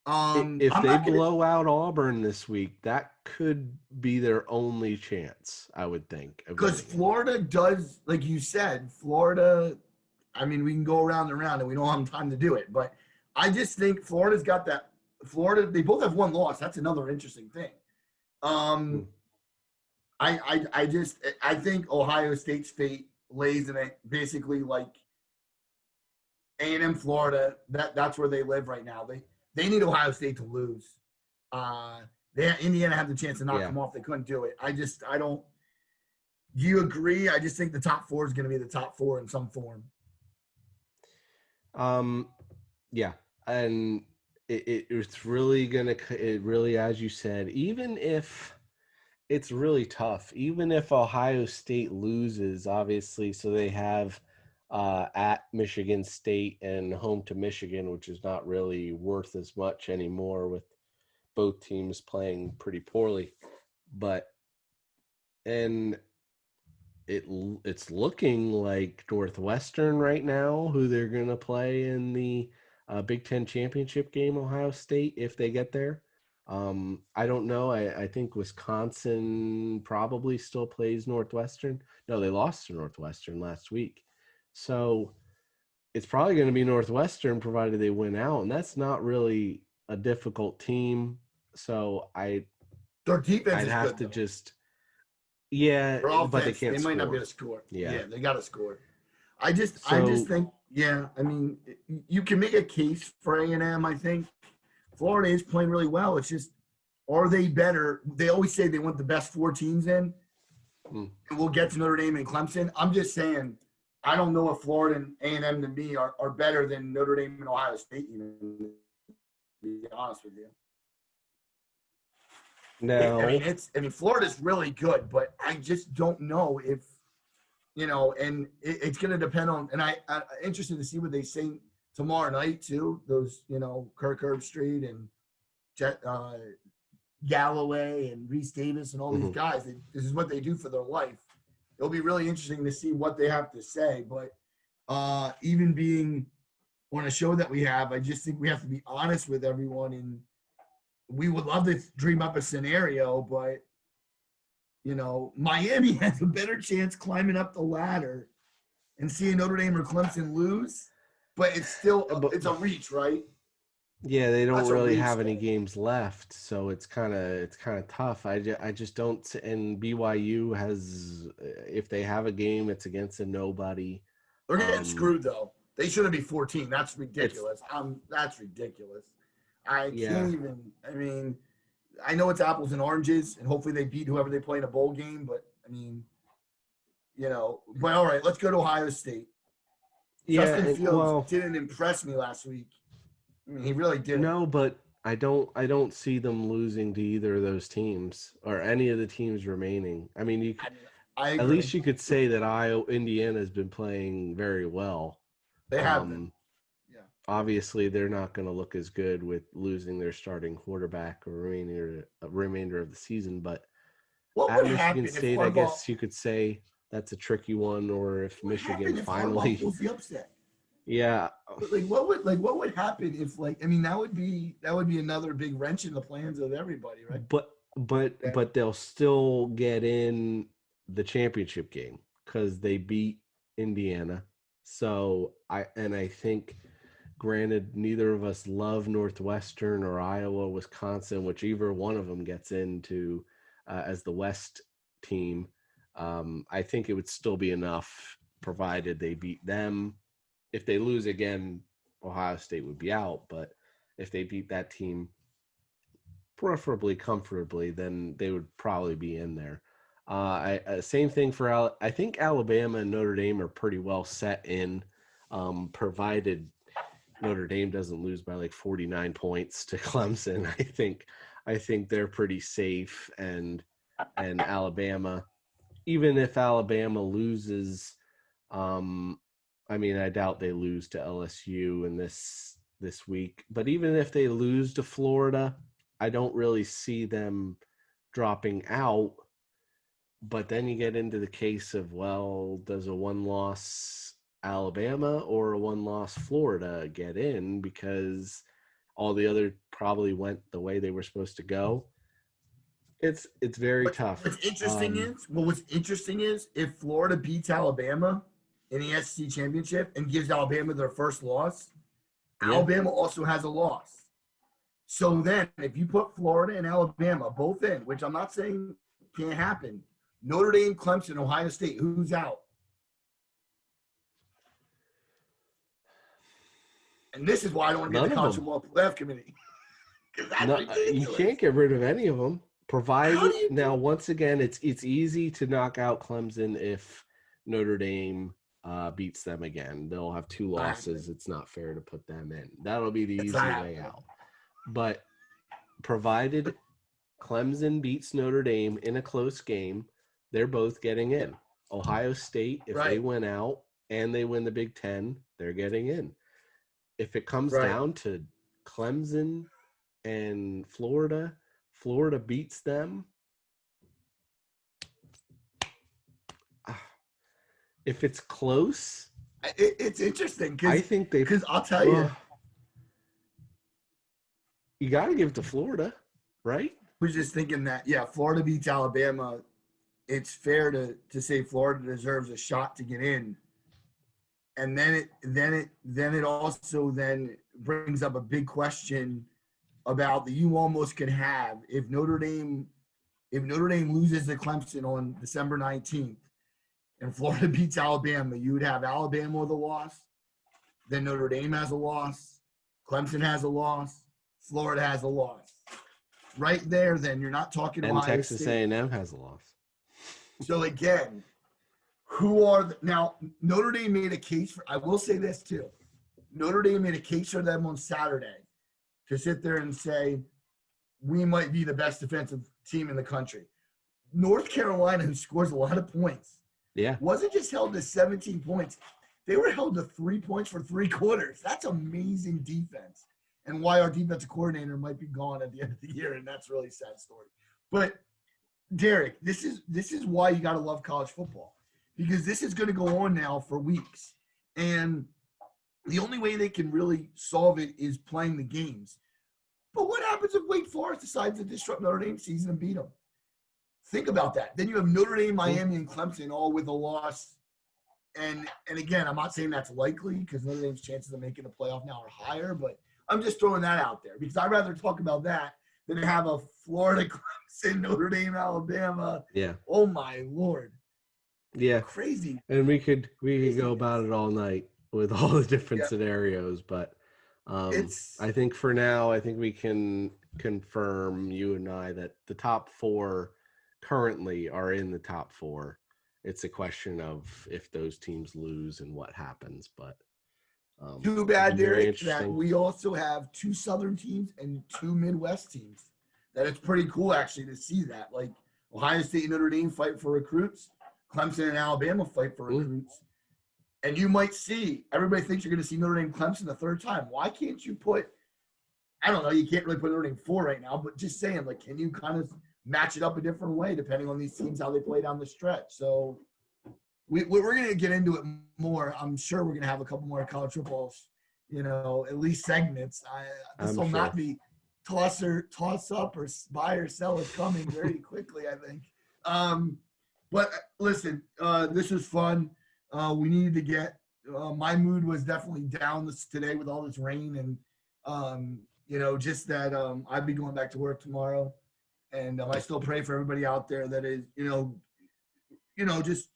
If they blow out Auburn this week, that could be their only chance, I would think. Because Florida does, like you said, Florida, I mean, we can go around and around and we don't have time to do it. But I just think Florida's got that. Florida, they both have 1 loss. That's another interesting thing. I think Ohio State's fate lays in it basically like A&M Florida. That's where they live right now. They need Ohio State to lose. Indiana had the chance to knock them off. They couldn't do it. I don't. Do you agree? I just think the top 4 is going to be the top 4 in some form. Yeah, and it's really gonna. It really, as you said, even if it's really tough, even if Ohio State loses, obviously, so they have at Michigan State and home to Michigan, which is not really worth as much anymore with both teams playing pretty poorly. But it's looking like Northwestern right now, who they're going to play in the Big Ten championship game, Ohio State, if they get there. I don't know. I think Wisconsin probably still plays Northwestern. No, they lost to Northwestern last week. So it's probably going to be Northwestern provided they win out. And that's not really a difficult team. So their defense I'd is have good, to though. just but they can't. They might not be able to score. Yeah, they got to score. I just think. Yeah, I mean, you can make a case for A&M. I think Florida is playing really well. It's just, are they better? They always say they want the best 4 teams in. And we'll get to Notre Dame and Clemson. I'm just saying, I don't know if Florida and A&M to me are better than Notre Dame and Ohio State, even, to be honest with you. Now, Florida's really good, but I just don't know if, and it's going to depend on, and I'm interested to see what they say tomorrow night too. Those, Kirk Herbstreit and Galloway and Reese Davis and all these mhm. guys. This is what they do for their life. It'll be really interesting to see what they have to say. But even being on a show that we have, I just think we have to be honest with everyone. And we would love to dream up a scenario, but Miami has a better chance climbing up the ladder and seeing Notre Dame or Clemson lose. But it's still But it's a reach, right? yeah, they don't That's a really reach have any there. games left, so it's kind of tough. I just don't. And BYU has, if they have a game, it's against a nobody. They're getting Um, screwed though. They shouldn't be 14. That's it's ridiculous. That's ridiculous. I yeah, can't even. I mean, I know it's apples and oranges, and hopefully they beat whoever they play in a bowl game. But I mean, But all right, let's go to Ohio State. yeah, Justin and Fields well, didn't impress me last week. I mean, he really didn't. no, but I don't see them losing to either of those teams or any of the teams remaining. I mean, I mean, I at agree. least you could say that Indiana has been playing very well. They have been. Um, Yeah. Obviously, they're not going to look as good with losing their starting quarterback or remainder of the season. But What at would Michigan happen if State, I Harbaugh? guess you could say that's a tricky one. Or if What Michigan happened if Harbaugh finally, pulls the upset? yeah, What would happen if that would be another big wrench in the plans of everybody, right? but they'll still get in the championship game because they beat Indiana. So I think, granted, neither of us love Northwestern or Iowa, Wisconsin, whichever one of them gets into as the West team. I think it would still be enough provided they beat them. If they lose again, Ohio State would be out. But if they beat that team, preferably comfortably, then they would probably be in there. Same thing for I think Alabama and Notre Dame are pretty well set in, provided Notre Dame doesn't lose by like 49 points to Clemson. I think they're pretty safe, and Alabama, even if Alabama loses, um, I mean, I doubt they lose to LSU in this week. But even if they lose to Florida, I don't really see them dropping out. But then you get into the case of, well, does a one-loss Alabama or a one-loss Florida get in because all the other probably went the way they were supposed to go? It's very What's tough. what's interesting is what's interesting is if Florida beats Alabama in the SEC championship and gives Alabama their first loss, Yeah, Alabama also has a loss. So then, if you put Florida and Alabama both in, which I'm not saying can't happen, Notre Dame, Clemson, Ohio State, who's out? And this is why I don't want to be in none the of college them. football playoff committee because that's No, you ridiculous. can't get rid of any of them. How do Provided you now, do? once again, it's easy to knock out Clemson if Notre Dame beats them again. They'll have two Not happening. losses. It's not fair to put them in. That'll be the It's not easy way happening. out. But provided Clemson beats Notre Dame in a close game, they're both getting Yeah. in. Ohio State, if they Right. win out and they win the Big Ten, they're getting in. If it comes Right. down to Clemson and Florida beats them. If it's close, It's interesting I because think they. I'll tell you, Well, you got to give it to Florida, right? I was just thinking that Florida beats Alabama. It's fair to say Florida deserves a shot to get in, and then it also then brings up a big question about the you almost could have if Notre Dame loses to Clemson on December 19th and Florida beats Alabama, you would have Alabama with a loss, then Notre Dame has a loss, Clemson has a loss, Florida has a loss. Right there, then you're not talking And Ohio Texas State. A&M has a loss. So again, Who are now? Notre Dame made a case for. I will say this too. Notre Dame made a case for them on Saturday to sit there and say we might be the best defensive team in the country. North Carolina, who scores a lot of points, Yeah. wasn't just held to 17 points. They were held to 3 points for 3 quarters. That's amazing defense. And why our defensive coordinator might be gone at the end of the year, and that's a really sad story. But Derek, this is why you got to love college football, because this is going to go on now for weeks, and the only way they can really solve it is playing the games. But what happens if Wake Forest decides to disrupt Notre Dame's season and beat them? Think about that. Then you have Notre Dame, Miami, and Clemson all with a loss. And again, I'm not saying that's likely because Notre Dame's chances of making the playoff now are higher, but I'm just throwing that out there because I'd rather talk about that than have a Florida, Clemson, Notre Dame, Alabama. Yeah. Oh my Lord. Yeah. Crazy. And we could go about it all night with all the different scenarios, but I think for now, I think we can confirm, you and I, that the top four currently are in the top four. It's a question of if those teams lose and what happens. But too bad, Derek, that we also have 2 Southern teams and 2 Midwest teams. That it's pretty cool actually to see that. Like Ohio State and Notre Dame fight for recruits, Clemson and Alabama fight for recruits. And you might see, everybody thinks you're going to see Notre Dame Clemson the third time. Why can't you put, I don't know, you can't really put Notre Dame 4 right now, but just saying, like, can you kind of match it up a different way depending on these teams, how they play down the stretch? So we're going to get into it more. I'm sure we're going to have a couple more college footballs, at least segments. This will not be toss up or buy or sell is coming very quickly, I think. But listen, this was fun. We needed to get my mood was definitely down today with all this rain and just that I'd be going back to work tomorrow, and I still pray for everybody out there that is just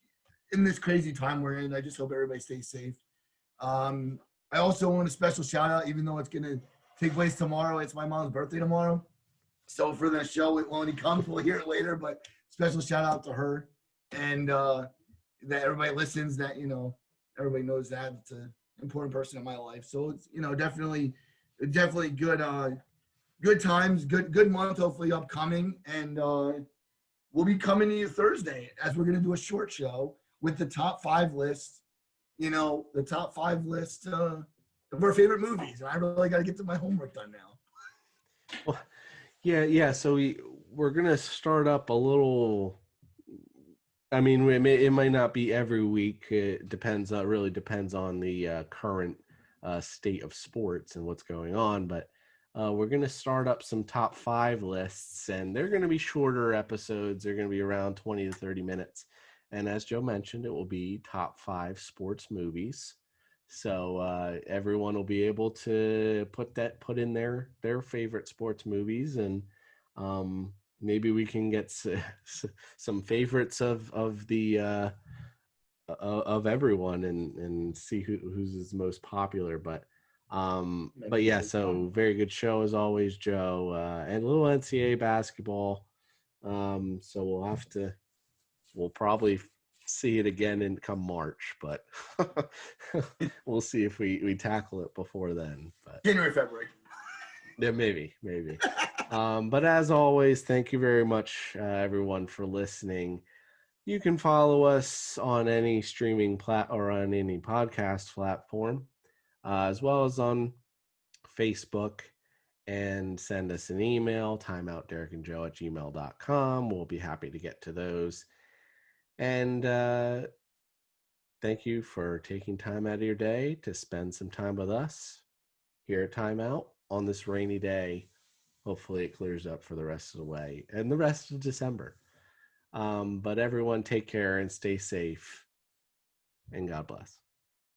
in this crazy time we're in. I just hope everybody stays safe. I also want a special shout out, even though it's going to take place tomorrow. It's my mom's birthday tomorrow, so for the show when he comes, we'll hear it later. But special shout out to her and. That everybody listens, that everybody knows that it's an important person in my life. So it's definitely good times, good month hopefully upcoming, and we'll be coming to you Thursday as we're going to do a short show with the top 5 list, the top 5 list of our favorite movies. And I really got to get to my homework done now. Well, yeah. So we're going to start up a little. I mean, it might not be every week. It depends. Really depends on the current state of sports and what's going on. But we're going to start up some top 5 lists, and they're going to be shorter episodes. They're going to be around 20 to 30 minutes. And as Joe mentioned, it will be top 5 sports movies. So everyone will be able to put in their favorite sports movies, and maybe we can get some favorites of the of everyone and see who's the most popular. But yeah, so very good show as always, Joe, and a little NCAA basketball. So we'll probably see it again in come March, but we'll see if we tackle it before then. But January, February. Yeah, maybe. But as always, thank you very much, everyone, for listening. You can follow us on any streaming or on any podcast platform, as well as on Facebook, and send us an email, timeoutderekandjoe@gmail.com. We'll be happy to get to those. And thank you for taking time out of your day to spend some time with us here at Timeout on this rainy day. Hopefully it clears up for the rest of the way and the rest of December. But everyone take care and stay safe, and God bless.